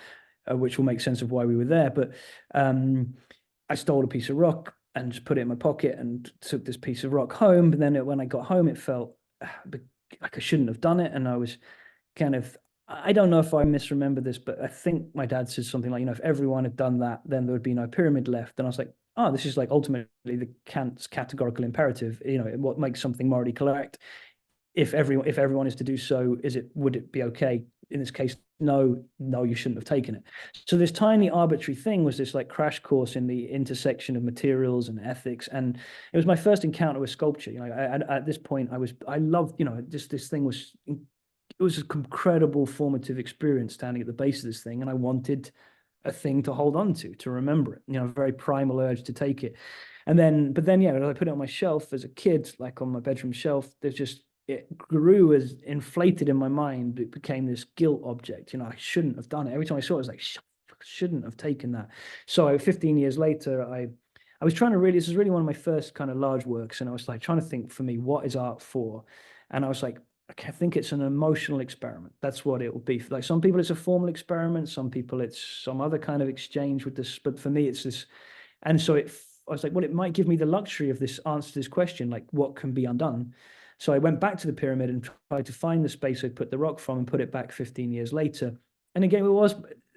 which will make sense of why we were there. But I stole a piece of rock and just put it in my pocket and took this piece of rock home. But then when I got home, it felt like I shouldn't have done it. And I was kind of, I don't know if I misremember this, but I think my dad said something like, you know, if everyone had done that, then there would be no pyramid left. And I was like, oh, this is like ultimately the Kant's categorical imperative, you know, what makes something morally correct. If everyone is to do so, would it be okay? In this case, no, you shouldn't have taken it. So this tiny arbitrary thing was this like crash course in the intersection of materials and ethics. And it was my first encounter with sculpture. You know, at this point I loved, you know, just this thing was, it was an incredible formative experience standing at the base of this thing. And I wanted a thing to hold on to remember it, you know, a very primal urge to take it. But then, yeah, I put it on my shelf as a kid, like on my bedroom shelf, it grew as inflated in my mind. It became this guilt object. You know, I shouldn't have done it. Every time I saw it, I was like, shouldn't have taken that. So 15 years later, I was trying to this is really one of my first kind of large works. And I was like trying to think, for me, what is art for? And I was like, okay, I think it's an emotional experiment. That's what it will be. Like some people, it's a formal experiment. Some people, it's some other kind of exchange with this. But for me, it's this. And so I was like, well, it might give me the luxury of this answer to this question, like what can be undone? So I went back to the pyramid and tried to find the space I'd put the rock from and put it back 15 years later. And again,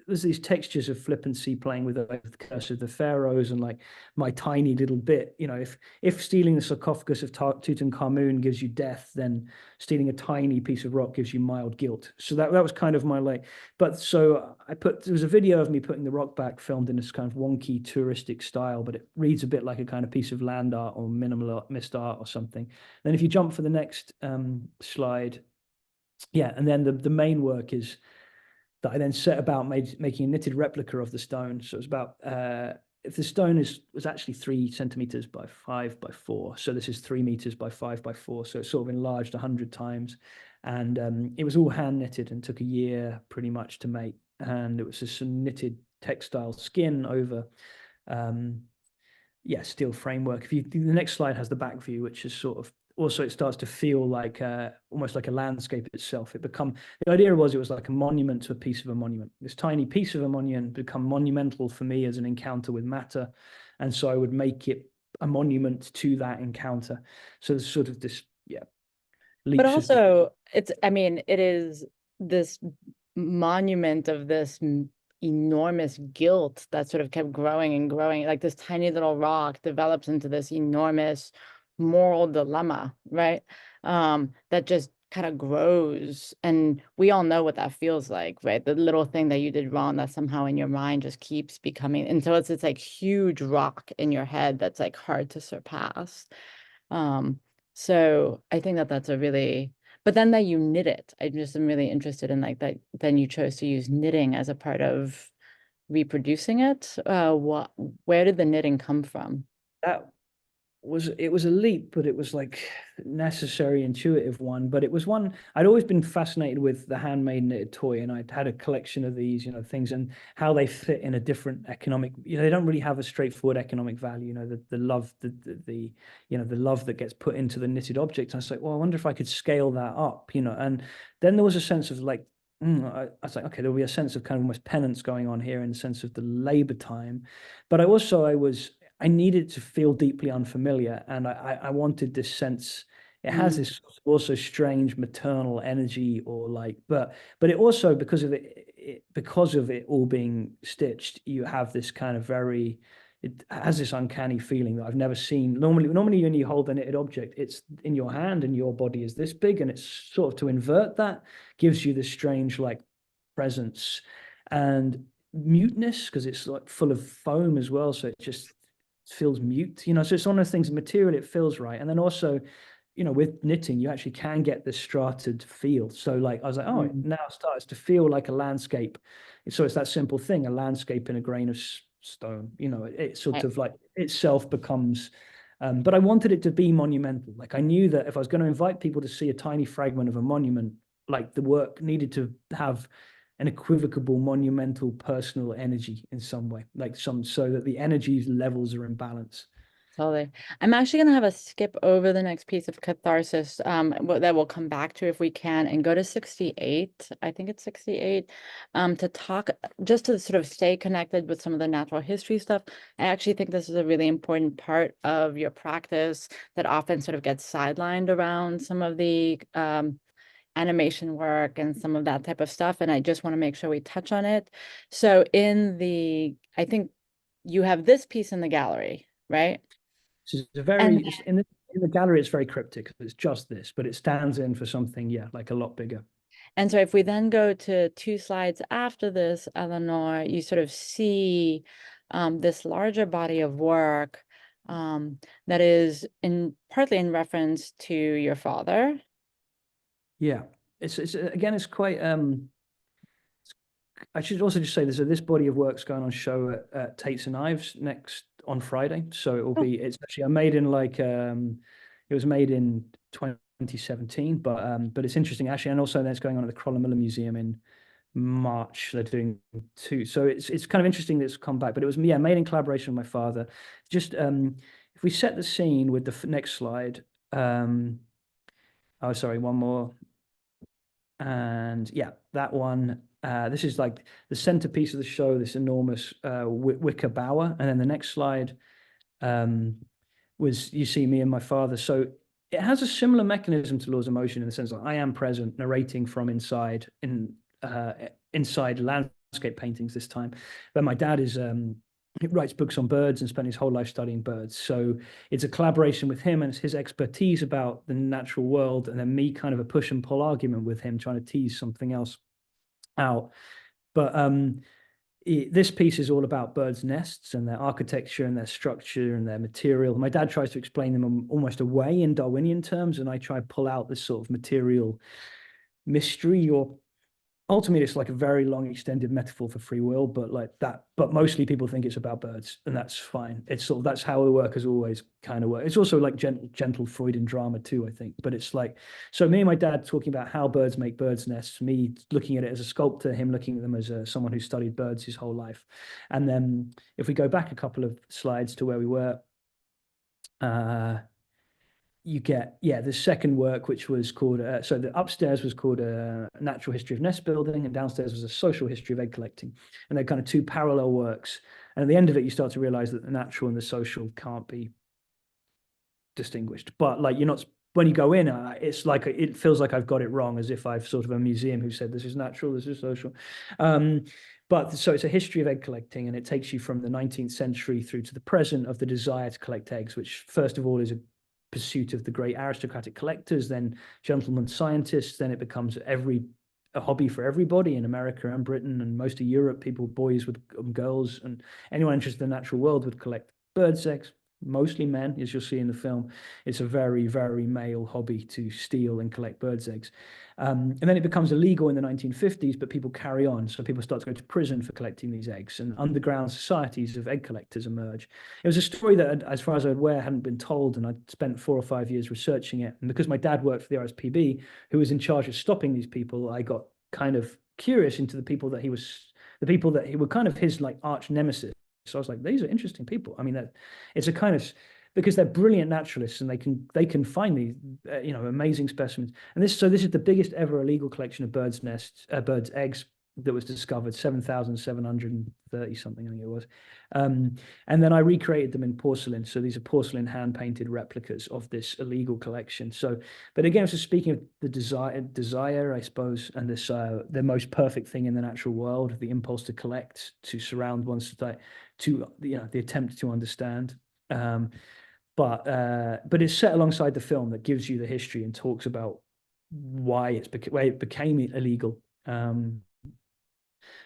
there's these textures of flippancy playing with the curse of the pharaohs and like my tiny little bit. You know, if stealing the sarcophagus of Tutankhamun gives you death, then stealing a tiny piece of rock gives you mild guilt. So that was kind of my like. But so there was a video of me putting the rock back, filmed in this kind of wonky touristic style, but it reads a bit like a kind of piece of land art or minimalist art or something. Then if you jump for the next slide, yeah, and then the main work is that I then set about making a knitted replica of the stone. So it's about if the stone was actually 3 centimeters by 5 by 4, so this is 3 meters by 5 by 4, so it's sort of enlarged 100 times, and it was all hand knitted and took a year pretty much to make, and it was just some knitted textile skin over steel framework. The next slide has the back view, which is sort of also, it starts to feel like almost like a landscape itself. The idea was it was like a monument to a piece of a monument. This tiny piece of a monument become monumental for me as an encounter with matter, and so I would make it a monument to that encounter. So there's sort of this, but also it is this monument of this enormous guilt that sort of kept growing and growing. Like this tiny little rock develops into this enormous moral dilemma, right? That just kind of grows, and we all know what that feels like, right? The little thing that you did wrong that somehow in your mind just keeps becoming, and so it's this like huge rock in your head that's like hard to surpass. So I think that that's a really, but then that you knit it, I just am really interested in like that. Then you chose to use knitting as a part of reproducing it. Where did the knitting come from? It was a leap, but it was like necessary, intuitive one. But it was one I'd always been fascinated with, the handmade knitted toy, and I'd had a collection of these, you know, things and how they fit in a different economic. You know, they don't really have a straightforward economic value. You know, the love, the you know, the love that gets put into the knitted object. And I was like, well, I wonder if I could scale that up. You know, and then there was a sense of like. I was like, okay, there'll be a sense of kind of almost penance going on here in the sense of the labor time, but I needed to feel deeply unfamiliar, and I wanted this sense it has this also strange maternal energy, or like, but it also, because of it all being stitched, you have this kind of very, it has this uncanny feeling that I've never seen. Normally when you hold a knitted object, it's in your hand and your body is this big, and it's sort of, to invert that gives you this strange like presence and muteness, because it's like full of foam as well, so it just feels mute, you know. So it's one of those things, material, it feels right. And then also, you know, with knitting, you actually can get this strated feel. So like, I was like, oh, it now starts to feel like a landscape. So it's that simple thing, a landscape in a grain of stone, you know, it sort of like itself becomes, but I wanted it to be monumental. Like I knew that if I was going to invite people to see a tiny fragment of a monument, like the work needed to have an equivocal, monumental, personal energy in some way, like so that the energy levels are in balance. Totally. I'm actually going to have a skip over the next piece of catharsis that we'll come back to if we can, and go to 68. I think it's 68, to talk, just to sort of stay connected with some of the natural history stuff. I actually think this is a really important part of your practice that often sort of gets sidelined around some of the animation work and some of that type of stuff. And I just want to make sure we touch on it. So I think you have this piece in the gallery, right? So it's a very, in the gallery, it's very cryptic. It's just this, but it stands in for something, yeah, like a lot bigger. And so if we then go to 2 slides after this, Eleanor, you sort of see this larger body of work that is partly in reference to your father. Yeah, it's again, it's quite. I should also just say this body of work's going on show at Tate's and Ives next on Friday. So it will be. It's actually made in like it was made in 2017, but it's interesting actually, and also that's going on at the Crollamilla Museum in March. They're doing 2, so it's kind of interesting that it's come back. But it was, yeah, made in collaboration with my father. Just if we set the scene with the next slide. Oh, sorry, one more. And yeah, that one. This is like the centerpiece of the show, this enormous wicker bower. And then the next slide was, you see me and my father. So it has a similar mechanism to Laws of Motion, in the sense that I am present, narrating from inside, inside landscape paintings this time. But my dad is he writes books on birds and spent his whole life studying birds. So it's a collaboration with him, and it's his expertise about the natural world, and then me kind of a push and pull argument with him, trying to tease something else out. But this piece is all about birds' nests and their architecture and their structure and their material. My dad tries to explain them almost away in Darwinian terms, and I try to pull out this sort of material mystery, or ultimately it's like a very long extended metaphor for free will, but like that, but mostly people think it's about birds, and that's fine. It's sort of, that's how the work has always kind of worked. It's also like gentle Freudian drama too, I think. But it's like, so me and my dad talking about how birds make birds' nests, me looking at it as a sculptor, him looking at them as someone who studied birds his whole life. And then if we go back a couple of slides to where we were, you get, yeah, the second work, which was called, so the upstairs was called a Natural History of Nest Building, and downstairs was a Social History of Egg Collecting. And they're kind of 2 parallel works. And at the end of it, you start to realize that the natural and the social can't be distinguished. But like, you're not, when you go in, it's like, it feels like I've got it wrong, as if I've sort of a museum who said this is natural, this is social. But so it's a history of egg collecting, and it takes you from the 19th century through to the present, of the desire to collect eggs, which first of all is a pursuit of the great aristocratic collectors, then gentlemen scientists, then it becomes a hobby for everybody in America and Britain and most of Europe. People, boys with girls, and anyone interested in the natural world would collect birds' eggs, mostly men, as you'll see in the film. It's a very, very male hobby to steal and collect birds' eggs. And then it becomes illegal in the 1950s, but people carry on. So people start to go to prison for collecting these eggs, and underground societies of egg collectors emerge. It was a story that, as far as I'm aware, hadn't been told, and I'd spent 4 or 5 years researching it. And because my dad worked for the RSPB, who was in charge of stopping these people, I got kind of curious into the people that he were kind of his like arch nemesis. So I was like, these are interesting people. I mean, it's a kind of, because they're brilliant naturalists, and they can find these amazing specimens. And this is the biggest ever illegal collection of birds' eggs that was discovered, 7,730 something, I think it was. And then I recreated them in porcelain. So these are porcelain hand-painted replicas of this illegal collection. So, but again, so speaking of the desire, I suppose, and this the most perfect thing in the natural world, the impulse to collect, to surround one's, to the attempt to understand. But it's set alongside the film that gives you the history and talks about why it became illegal.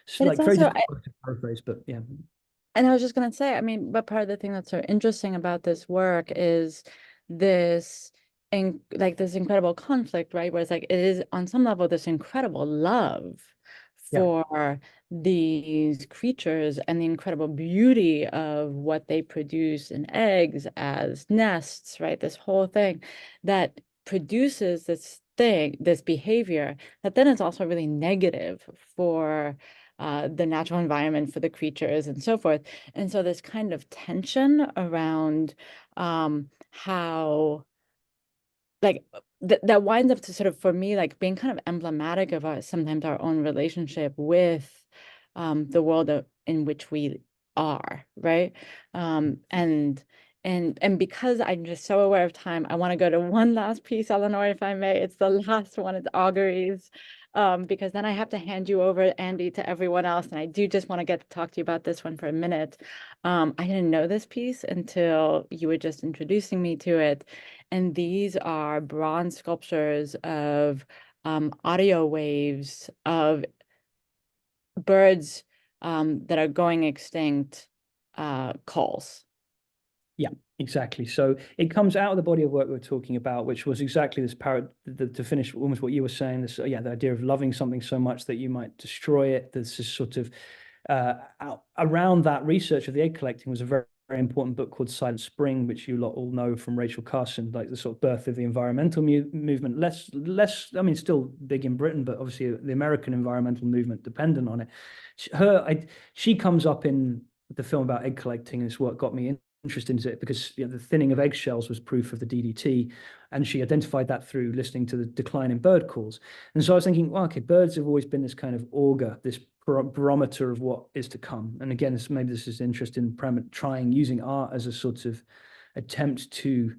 So But it's like very also, difficult to paraphrase, but yeah. and I was just going to say, I mean, but part of the thing that's so interesting about this work is this, like this incredible conflict, right? Where it's like, it is on some level this incredible love Yeah. for these creatures and the incredible beauty of what they produce in eggs as nests, right? This whole thing that produces this thing, this behavior that then is also really negative for the natural environment, for the creatures and so forth. And so this kind of tension around how like that winds up to sort of, for me, like being kind of emblematic of sometimes our own relationship with the world in which we are, right? And because I'm just so aware of time, I want to go to one last piece, Eleanor, if I may. It's the last one, it's auguries. Because then I have to hand you over, Andy, to everyone else. And I do just want to get to talk to you about this one for a minute. I didn't know this piece until you were just introducing me to it. And these are bronze sculptures of audio waves of birds that are going extinct, calls. Yeah, exactly. So it comes out of the body of work we're talking about, which was exactly this to finish almost what you were saying, this, the idea of loving something so much that you might destroy it. This is sort of around that research of the egg collecting was a very, very important book called Silent Spring, which you lot all know from Rachel Carson, like the sort of birth of the environmental movement. Less, I mean, still big in Britain, but obviously the American environmental movement dependent on it. She comes up in the film about egg collecting, and it's what got me interested into it, because the thinning of eggshells was proof of the DDT, and she identified that through listening to the decline in bird calls. And so I was thinking, well, okay, birds have always been this kind of augur, this barometer of what is to come. And again, maybe this is interest in trying using art as a sort of attempt to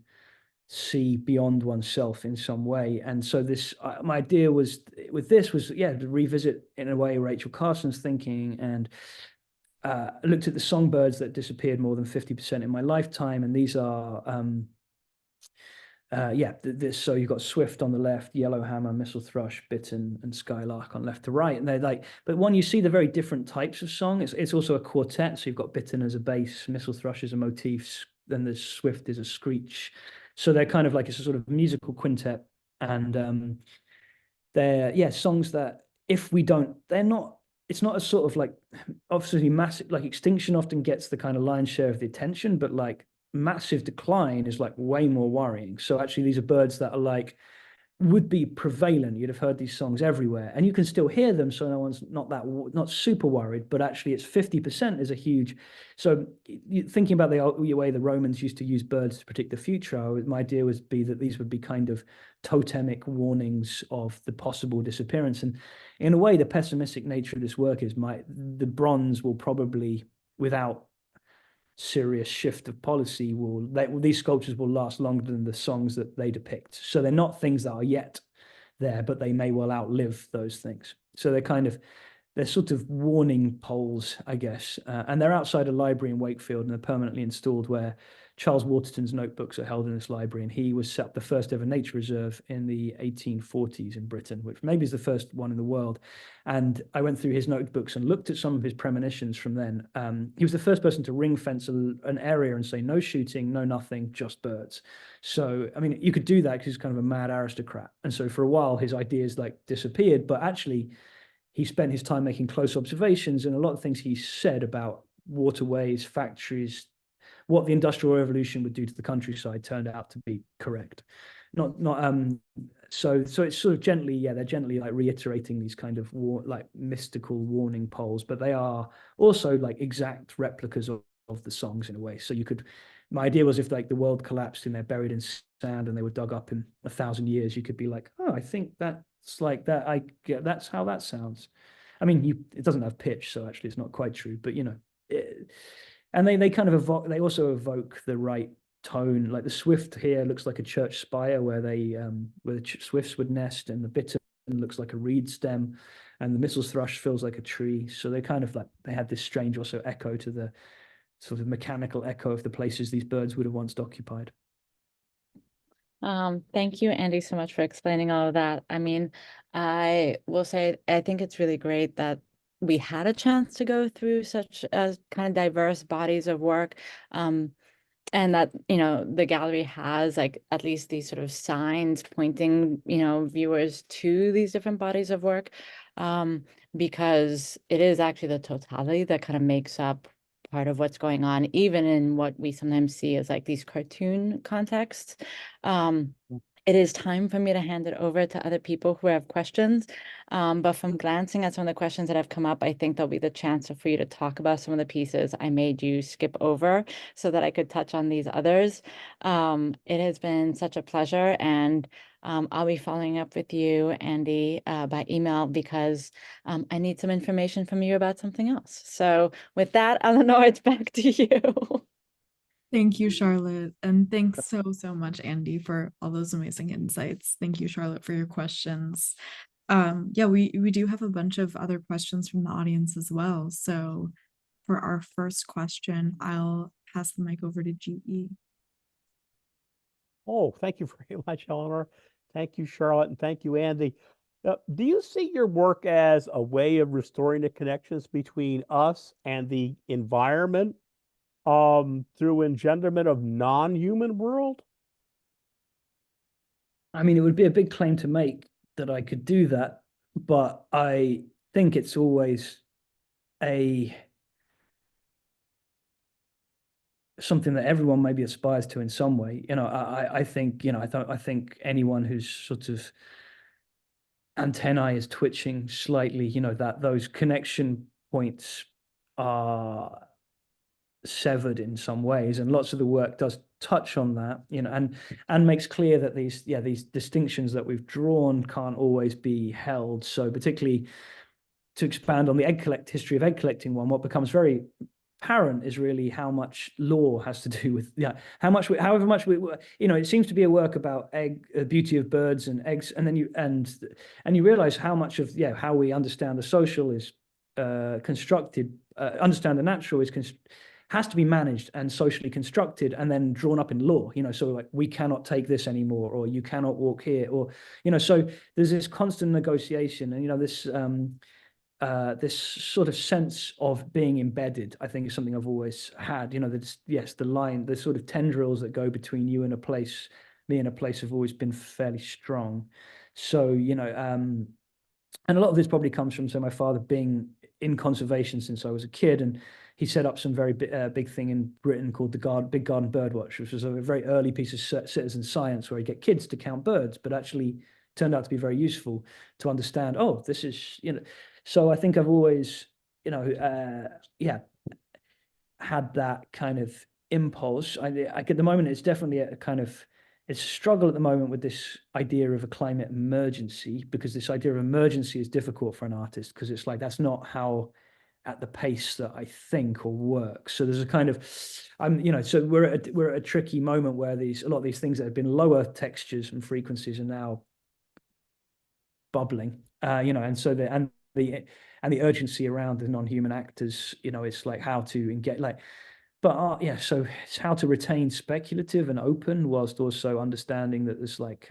see beyond oneself in some way. And so this, my idea was with this was, to revisit in a way Rachel Carson's thinking, and looked at the songbirds that disappeared more than 50% in my lifetime. And these are, so you've got swift on the left, yellowhammer, mistle thrush, bittern, and skylark on left to right. And they're like, but when you see the very different types of song, it's also a quartet. So you've got bittern as a bass, mistle thrush as a motif, then the swift is a screech. So they're kind of like, it's a sort of musical quintet. And they're, songs that if we don't, they're not, it's not a sort of like, obviously massive, like extinction often gets the kind of lion's share of the attention, but like massive decline is like way more worrying. So actually these are birds that are like, would be prevalent. You'd have heard these songs everywhere, and you can still hear them. So no one's not super worried, but actually it's 50% is a huge. So thinking about the way the Romans used to use birds to predict the future, my idea would be that these would be kind of totemic warnings of the possible disappearance. And in a way, the pessimistic nature of this work is the bronze will probably, without serious shift of policy, these sculptures will last longer than the songs that they depict. So they're not things that are yet there, but they may well outlive those things. So they're sort of warning poles, I guess. And they're outside a library in Wakefield, and they're permanently installed where Charles Waterton's notebooks are held in this library. And he was set up the first ever nature reserve in the 1840s in Britain, which maybe is the first one in the world. And I went through his notebooks and looked at some of his premonitions from then. He was the first person to ring fence an area and say, no shooting, no nothing, just birds. So, I mean, you could do that because he's kind of a mad aristocrat. And so for a while, his ideas like disappeared, but actually he spent his time making close observations, and a lot of things he said about waterways, factories, what the Industrial Revolution would do to the countryside turned out to be correct. So it's sort of gently, they're gently like reiterating these kind of like mystical warning poles, but they are also like exact replicas of the songs in a way. So my idea was if like the world collapsed and they're buried in sand and they were dug up in 1,000 years, you could be like, oh, I think that's like that. That's how that sounds. I mean, it doesn't have pitch, so actually it's not quite true, but and they kind of evoke, they also evoke the right tone. Like the swift here looks like a church spire where the swifts would nest, and the bittern looks like a reed stem, and the Mistle's thrush feels like a tree. So they kind of like, they had this strange also echo to the sort of mechanical echo of the places these birds would have once occupied. Thank you, Andy, so much for explaining all of that. I mean, I will say, I think it's really great that we had a chance to go through such kind of diverse bodies of work. And that, the gallery has like at least these sort of signs pointing, viewers to these different bodies of work, because it is actually the totality that kind of makes up part of what's going on, even in what we sometimes see as like these cartoon contexts. It is time for me to hand it over to other people who have questions. But from glancing at some of the questions that have come up, I think there'll be the chance for you to talk about some of the pieces I made you skip over so that I could touch on these others. It has been such a pleasure, and I'll be following up with you, Andy, by email, because I need some information from you about something else. So with that, Eleanor, it's back to you. Thank you, Charlotte. And thanks so much, Andy, for all those amazing insights. Thank you, Charlotte, for your questions. Yeah, we do have a bunch of other questions from the audience as well. So for our first question, I'll pass the mic over to GE. Oh, thank you very much, Eleanor. Thank you, Charlotte, and thank you, Andy. Do you see your work as a way of restoring the connections between us and the environment through engenderment of non-human world? I mean, it would be a big claim to make that I could do that, but I think it's always something that everyone maybe aspires to in some way. I think, I think anyone who's sort of antennae is twitching slightly, that those connection points are severed in some ways, and lots of the work does touch on that, and makes clear that these distinctions that we've drawn can't always be held. So particularly to expand on the history of egg collecting one, what becomes very apparent is really how much law has to do with however much we it seems to be a work about beauty of birds and eggs, and then you realize how much of how we understand the social is constructed, understand the natural has to be managed and socially constructed and then drawn up in law, so like we cannot take this anymore, or you cannot walk here, or so there's this constant negotiation, and this sort of sense of being embedded, I think, is something I've always had. The sort of tendrils that go between you and a place, me and a place, have always been fairly strong. So, and a lot of this probably comes from, my father being in conservation since I was a kid, and he set up some very big thing in Britain called the Big Garden Birdwatch, which was a very early piece of citizen science where you get kids to count birds, but actually turned out to be very useful to understand, oh, this is, so I think I've always, had that kind of impulse. I at the moment, it's definitely it's a struggle at the moment with this idea of a climate emergency, because this idea of emergency is difficult for an artist, because it's like, that's not how, at the pace that I think or work. So there's a kind of, so we're at a tricky moment where a lot of these things that have been lower textures and frequencies are now bubbling, and so the urgency around the non-human actors, it's like how to engage, so it's how to retain speculative and open whilst also understanding that there's that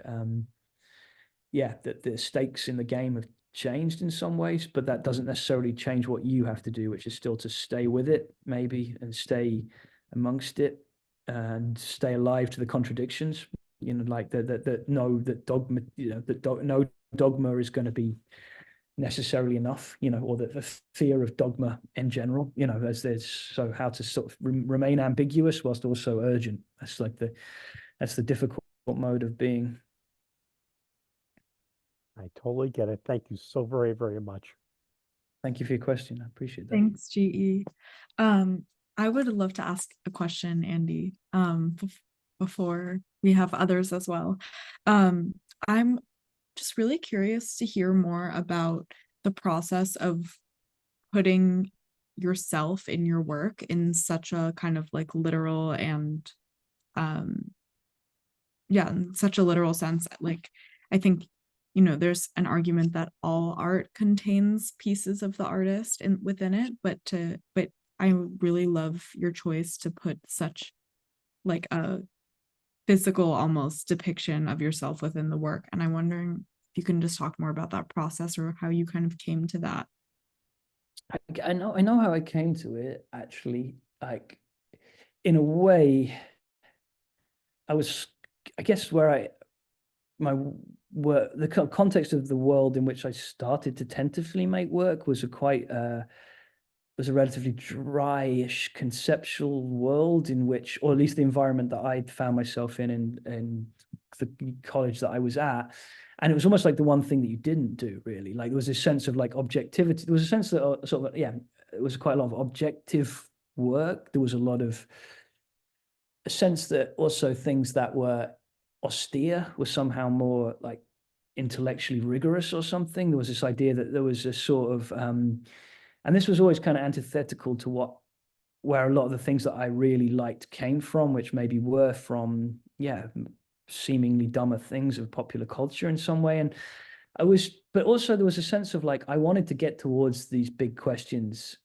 the stakes in the game have changed in some ways, but that doesn't necessarily change what you have to do, which is still to stay with it, maybe, and stay amongst it and stay alive to the contradictions, that dogma, no dogma is going to be necessarily enough, or the fear of dogma in general, so how to sort of remain ambiguous whilst also urgent. That's the difficult mode of being. I totally get it. Thank you so very, very much. Thank you for your question. I appreciate that. Thanks, GE. I would love to ask a question, Andy, before we have others as well. I'm just really curious to hear more about the process of putting yourself in your work in such a kind of like literal and yeah, in such a literal sense. Like, I think, there's an argument that all art contains pieces of the artist within it, but I really love your choice to put such like a physical almost depiction of yourself within the work. And I'm wondering if you can just talk more about that process or how you kind of came to that. I know how I came to it, actually. Like, in a way, I guess my work, the context of the world in which I started to tentatively make work was was a relatively dryish conceptual world in which, or at least the environment that I found myself in the college that I was at. And it was almost like the one thing that you didn't do, really. Like, there was this sense of like objectivity. There was a sense that sort of, yeah, it was quite a lot of objective work. There was a sense that also things that were austere were somehow more like intellectually rigorous or something. There was this idea that there was a sort of, and this was always kind of antithetical to where a lot of the things that I really liked came from, which maybe were from, yeah, seemingly dumber things of popular culture in some way. And but also there was a sense of like, I wanted to get towards these big questions.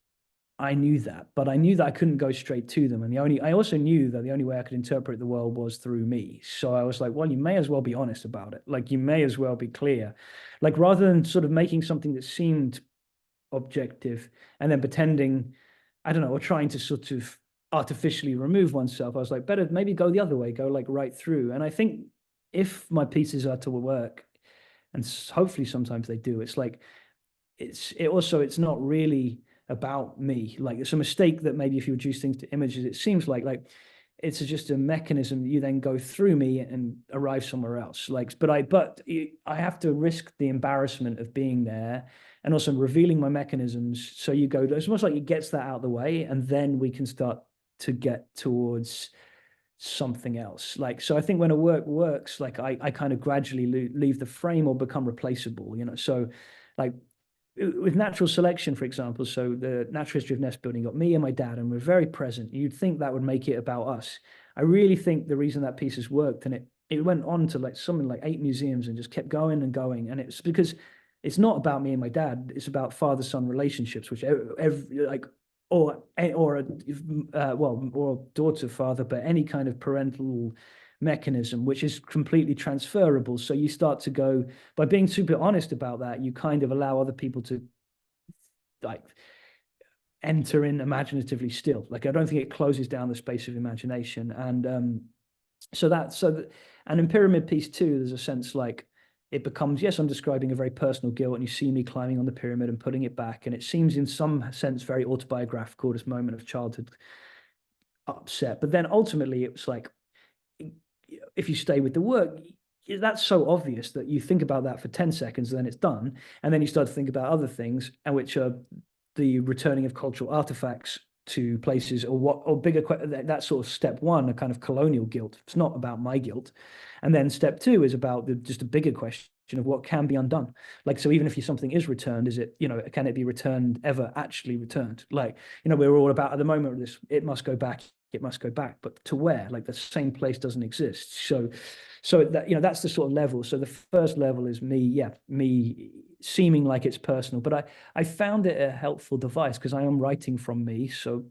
I knew that, but I knew that I couldn't go straight to them. And I also knew that the only way I could interpret the world was through me. So I was like, well, you may as well be honest about it. Like, you may as well be clear. Like, rather than sort of making something that seemed objective and then pretending, I don't know, or trying to sort of artificially remove oneself, I was like, better maybe go the other way, go like right through. And I think if my pieces are to work, and hopefully sometimes they do, it's like, it's not really about me. Like, it's a mistake that maybe if you reduce things to images, it seems like it's just a mechanism that you then go through me and arrive somewhere else. Like, but I have to risk the embarrassment of being there and also revealing my mechanisms. So it's almost like it gets that out of the way, and then we can start to get towards something else. Like, so I think when a work works, like I kind of gradually leave the frame or become replaceable, so like with natural selection, for example, so the natural history of nest building got me and my dad, and we're very present. You'd think that would make it about us. I really think the reason that piece has worked, and it went on to like something like 8 museums and just kept going and going, and it's because it's not about me and my dad, it's about father-son relationships, which like or daughter father, but any kind of parental mechanism which is completely transferable. So you start to go, by being super honest about that, you kind of allow other people to like enter in imaginatively still. Like, I don't think it closes down the space of imagination. And and in Pyramid Piece 2, there's a sense like it becomes, yes, I'm describing a very personal guilt, and you see me climbing on the pyramid and putting it back, and it seems in some sense very autobiographical, this moment of childhood upset. But then ultimately it was like, if you stay with the work, that's so obvious that you think about that for 10 seconds and then it's done. And then you start to think about other things, and which are the returning of cultural artifacts to places, or bigger, that sort of step one, a kind of colonial guilt. It's not about my guilt. And then step two is about just a bigger question of what can be undone. Like, so even if something is returned, is it, can it be returned, ever actually returned? Like, we're all about at the moment this, it must go back, but to where? Like, the same place doesn't exist. So that, that's the sort of level. So the first level is me seeming like it's personal, but I found it a helpful device because I am writing from me. So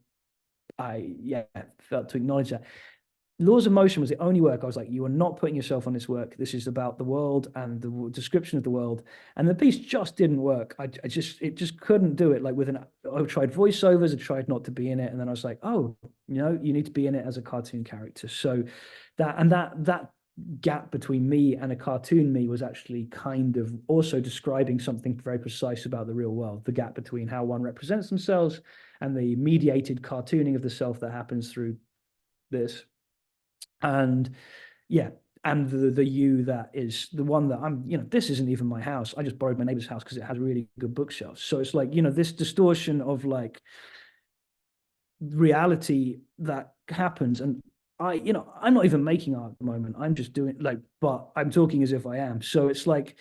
I felt to acknowledge that. Laws of Motion was the only work I was like, you are not putting yourself on this work. This is about the world and the description of the world. And the piece just didn't work. It just couldn't do it. Like, I tried voiceovers, I tried not to be in it. And then I was like, oh, you need to be in it as a cartoon character. So that gap between me and a cartoon me was actually kind of also describing something very precise about the real world, the gap between how one represents themselves and the mediated cartooning of the self that happens through this. And and the you that is the one that I'm, this isn't even my house. I just borrowed my neighbor's house because it has really good bookshelves. So it's like, this distortion of like reality that happens. And I'm not even making art at the moment. I'm just doing but I'm talking as if I am. So it's like,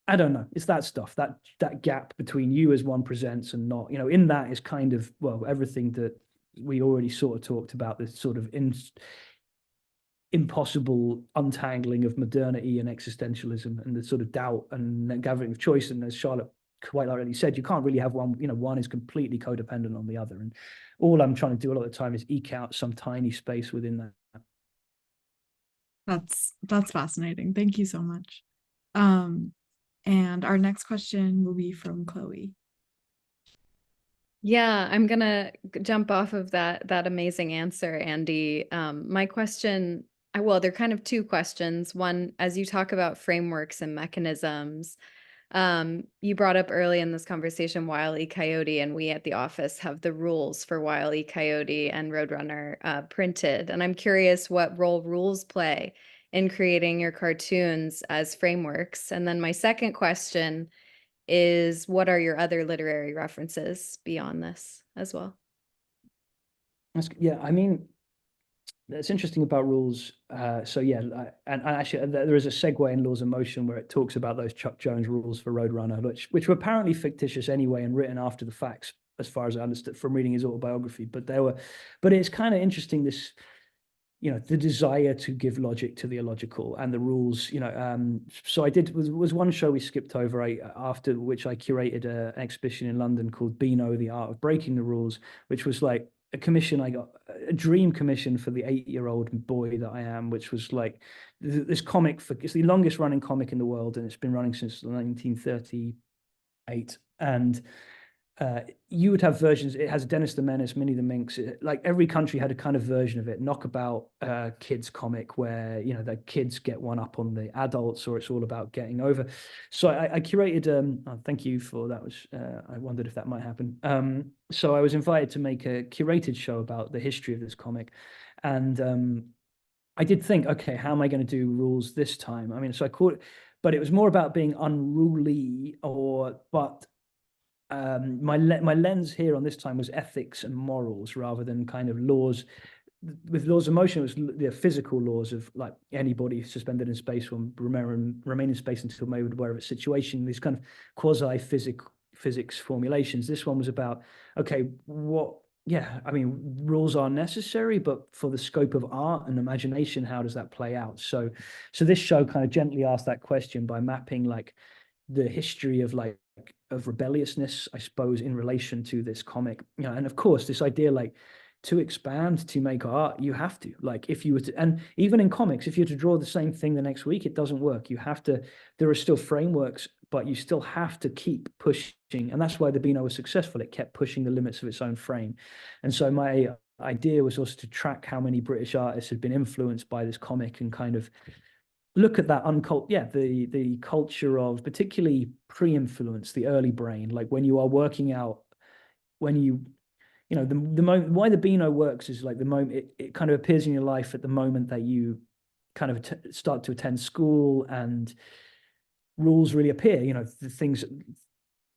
I don't know. It's that stuff, that gap between you as one presents and not, in that is kind of, well, everything that we already sort of talked about, this sort of impossible untangling of modernity and existentialism and the sort of doubt and gathering of choice. And as Charlotte quite already said, you can't really have one, one is completely codependent on the other. And all I'm trying to do a lot of the time is eke out some tiny space within that. That's fascinating. Thank you so much. And our next question will be from Chloe. Yeah, I'm gonna jump off of that amazing answer, Andy. My question, well, they're kind of two questions. One, as you talk about frameworks and mechanisms, you brought up early in this conversation Wile E. Coyote, and we at the office have the rules for Wile E. Coyote and Roadrunner printed. And I'm curious what role rules play in creating your cartoons as frameworks. And then my second question is, what are your other literary references beyond this as well? Yeah, I mean, that's interesting about rules. So yeah, and actually there is a segue in Laws of Motion where it talks about those Chuck Jones rules for Roadrunner, which were apparently fictitious anyway and written after the facts, as far as I understood from reading his autobiography. But it's kind of interesting, this, the desire to give logic to the illogical and the rules, so I was one show we skipped over, after which I curated an exhibition in London called Beano, the Art of Breaking the Rules, which was like a commission I got, a dream commission for the 8-year-old boy that I am, which was like this comic it's the longest running comic in the world, and it's been running since 1938. And you would have versions. It has Dennis the Menace, Minnie the Minx. Like every country had a kind of version of it. Knockabout kids comic where the kids get one up on the adults, or it's all about getting over. So I curated. Thank you for that. I wondered if that might happen. So I was invited to make a curated show about the history of this comic, and I did think, okay, how am I going to do rules this time? I mean, so I called it, but it was more about being unruly, but my lens here on this time was ethics and morals rather than kind of laws. With Laws of Motion, it was the physical laws of like anybody suspended in space will remain in space until made aware of its situation. These kind of quasi physics formulations. This one was about, okay, I mean, rules are necessary, but for the scope of art and imagination, how does that play out? So this show kind of gently asked that question by mapping like the history of rebelliousness, I suppose, in relation to this comic. And of course, this idea like to expand, to make art, you have to, like, if you were to, and even in comics, if you were to draw the same thing the next week, it doesn't work. You have to, there are still frameworks, but you still have to keep pushing. And that's why the Beano was successful. It kept pushing the limits of its own frame. And so my idea was also to track how many British artists had been influenced by this comic and kind of look at that the culture of particularly pre-influence, the early brain, like when you are working out, when the moment, why the Beano works is like the moment it kind of appears in your life at the moment that you kind of start to attend school and rules really appear. The things,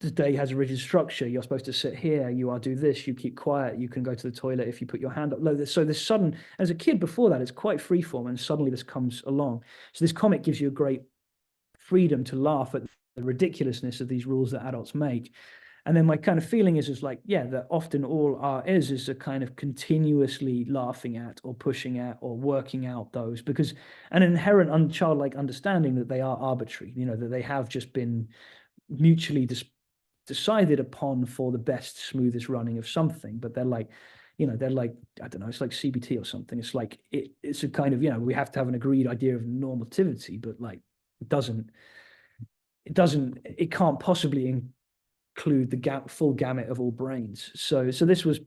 the day has a rigid structure. You're supposed to sit here. You are do this. You keep quiet. You can go to the toilet if you put your hand up. So this sudden, as a kid before that, it's quite freeform, and suddenly this comes along. So this comic gives you a great freedom to laugh at the ridiculousness of these rules that adults make. And then my kind of feeling is like, yeah, that often all art is a kind of continuously laughing at or pushing at or working out those, because an inherent childlike understanding that they are arbitrary, that they have just been mutually decided upon for the best, smoothest running of something. But they're like, I don't know, it's like CBT or something. It's like, it's a kind of, we have to have an agreed idea of normativity, but like, it can't possibly include the full gamut of all brains. So this was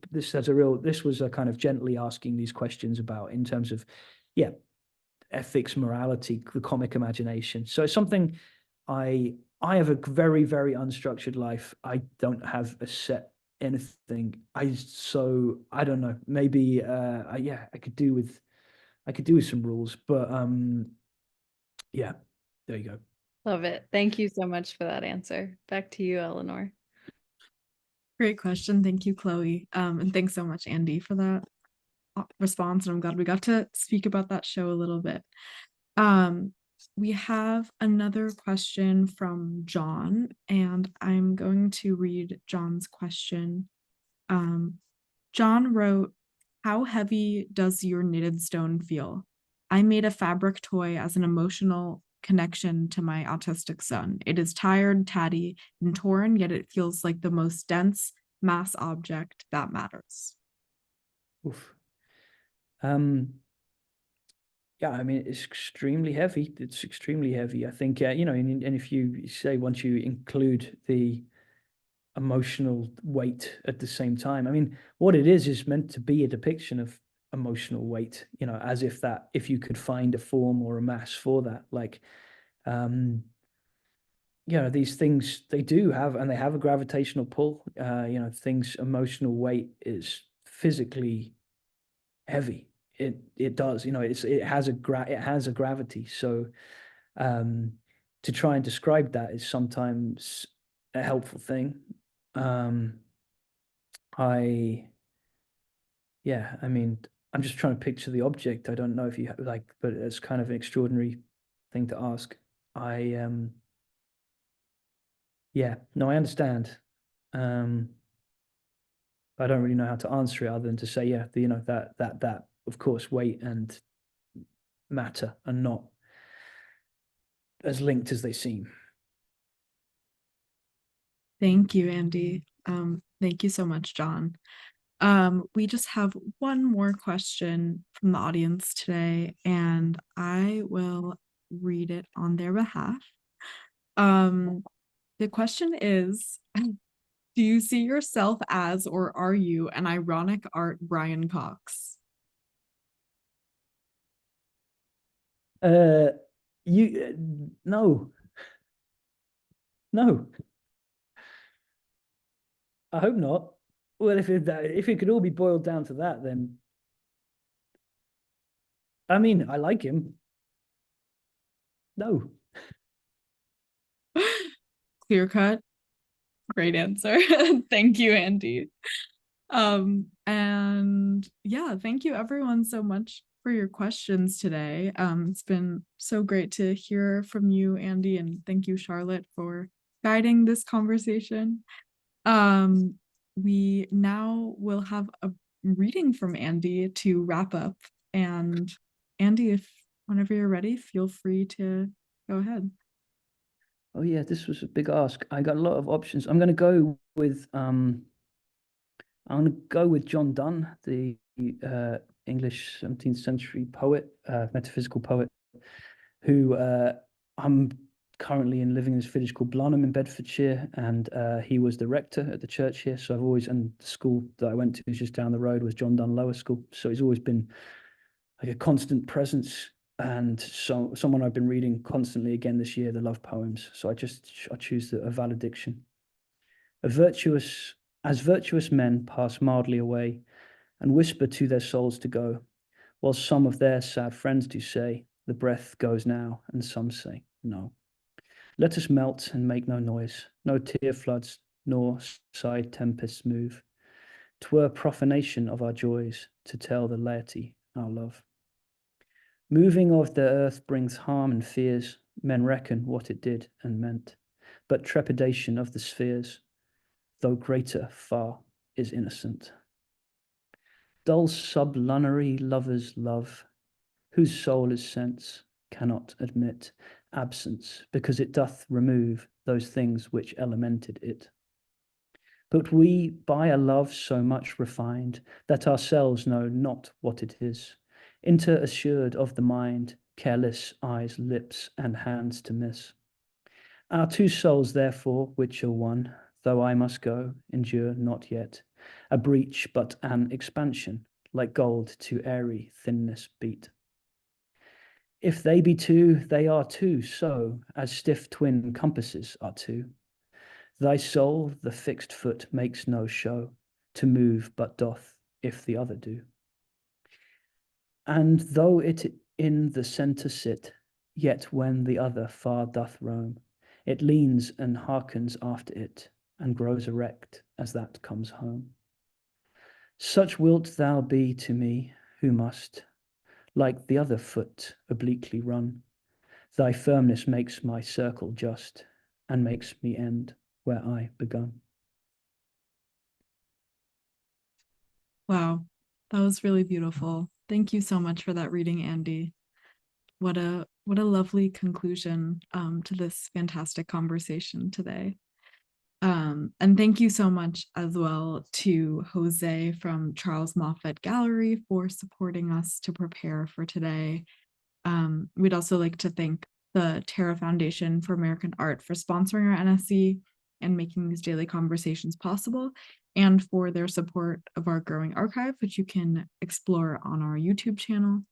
a kind of gently asking these questions about, in terms of, ethics, morality, the comic imagination. So it's something I have a very, very unstructured life. I don't have a set anything. I don't know. Maybe I could do with some rules, but yeah, there you go. Love it. Thank you so much for that answer. Back to you, Eleanor. Great question. Thank you, Chloe. And thanks so much, Andy, for that response. And I'm glad we got to speak about that show a little bit. We have another question from John, and I'm going to read John's question. John wrote, "How heavy does your knitted stone feel? I made a fabric toy as an emotional connection to my autistic son. It is tired, tatty, and torn, yet it feels like the most dense mass object that matters." Oof. Yeah, I mean, it's extremely heavy. It's extremely heavy. I think, you know, and if you say once you include the emotional weight at the same time, I mean, what it is meant to be a depiction of emotional weight, you know, as if that, if you could find a form or a mass for that, like, you know, these things, they do have, and they have a gravitational pull, you know, things, emotional weight is physically heavy. It does, you know, it has a gravity. So to try and describe that is sometimes a helpful thing. I Yeah, I mean, I'm just trying to picture the object. I don't know if you like, but it's kind of an extraordinary thing to ask. I Yeah, no, I understand. Um I don't really know how to answer it other than to say, yeah, you know, that of course weight and matter are not as linked as they seem. Thank you, Andy. Thank you so much, John. We just have one more question from the audience today, and I will read it on their behalf. The question is, do you see yourself as, or are you an ironic art Brian Cox? Uh, no, no, I hope not. Well, if it could all be boiled down to that, then I mean, I like him. No. Clear cut. Great answer. Thank you, Andy. And yeah, thank you everyone so much for your questions today. It's been so great to hear from you, Andy, and thank you, Charlotte, for guiding this conversation. We now will have a reading from Andy to wrap up. And Andy, if whenever you're ready, feel free to go ahead. Oh yeah, this was a big ask. I got a lot of options. I'm gonna go with John Donne, the English 17th century poet, metaphysical poet, who I'm currently living in this village called Blarnham in Bedfordshire, and he was the rector at the church here. So I've always, and the school that I went to was just down the road, was John Donne Lower School. So he's always been like a constant presence, and so someone I've been reading constantly again this year, the love poems. So I choose a valediction. As virtuous men pass mildly away, and whisper to their souls to go, while some of their sad friends do say, the breath goes now, and some say, no. Let us melt and make no noise, no tear floods, nor side tempests move. 'Twere profanation of our joys to tell the laity our love. Moving of the earth brings harm and fears, men reckon what it did and meant, but trepidation of the spheres, though greater far, is innocent. Dull sublunary lovers love, whose soul is sense, cannot admit absence, because it doth remove those things which elemented it. But we by a love so much refined, that ourselves know not what it is, interassured of the mind, careless eyes, lips, and hands to miss. Our two souls, therefore, which are one, though I must go, endure not yet a breach, but an expansion, like gold to airy thinness beat. If they be two, they are two, so as stiff twin compasses are two. Thy soul, the fixed foot, makes no show to move, but doth, if the other do. And though it in the centre sit, yet when the other far doth roam, it leans and hearkens after it, and grows erect as that comes home. Such wilt thou be to me, who must, like the other foot, obliquely run, Thy firmness makes my circle just, and makes me end where I begun. Wow, that was really beautiful. Thank you so much for that reading, Andy. What a lovely conclusion to this fantastic conversation today. And thank you so much as well to Jose from Charles Moffett Gallery for supporting us to prepare for today. We'd also like to thank the Terra Foundation for American Art for sponsoring our NSE and making these daily conversations possible, and for their support of our growing archive, which you can explore on our YouTube channel.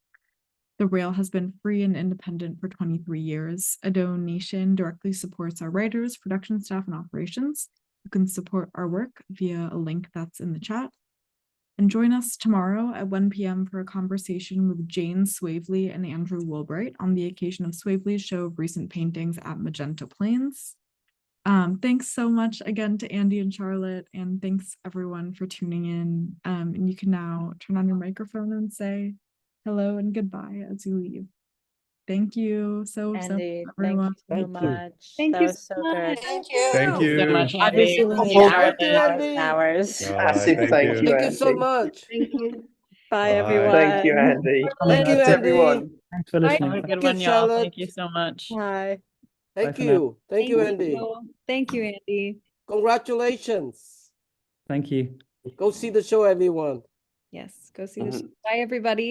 The Rail has been free and independent for 23 years. A donation directly supports our writers, production staff, and operations. You can support our work via a link that's in the chat. And join us tomorrow at 1 p.m. for a conversation with Jane Swavely and Andrew Woolbright on the occasion of Swavely's show of recent paintings at Magenta Plains. Thanks so much again to Andy and Charlotte, and thanks everyone for tuning in. And you can now turn on your microphone and say hello and goodbye as you leave. Thank you so Andy, much, thank everyone. you so Thank you. much. Thank That you was so so much. good. Thank you. Thank you. So much, Andy. Obviously, we need Oh, hours Thank you, and hours Andy. and hours. Massive thank you. Thank you so Andy. much. Thank you. Bye, Bye. everyone. Thank you, Andy. Thank you, Thanks, Andy. everyone. Thanks for Bye. listening. Have a good Thank you, one, y'all. Charlotte. Thank you so much. Bye. Thank for now. you. Thank you, Andy. Thank you, Andy. Congratulations. Thank you. Go see the show, everyone. Yes, go see this. Bye, everybody.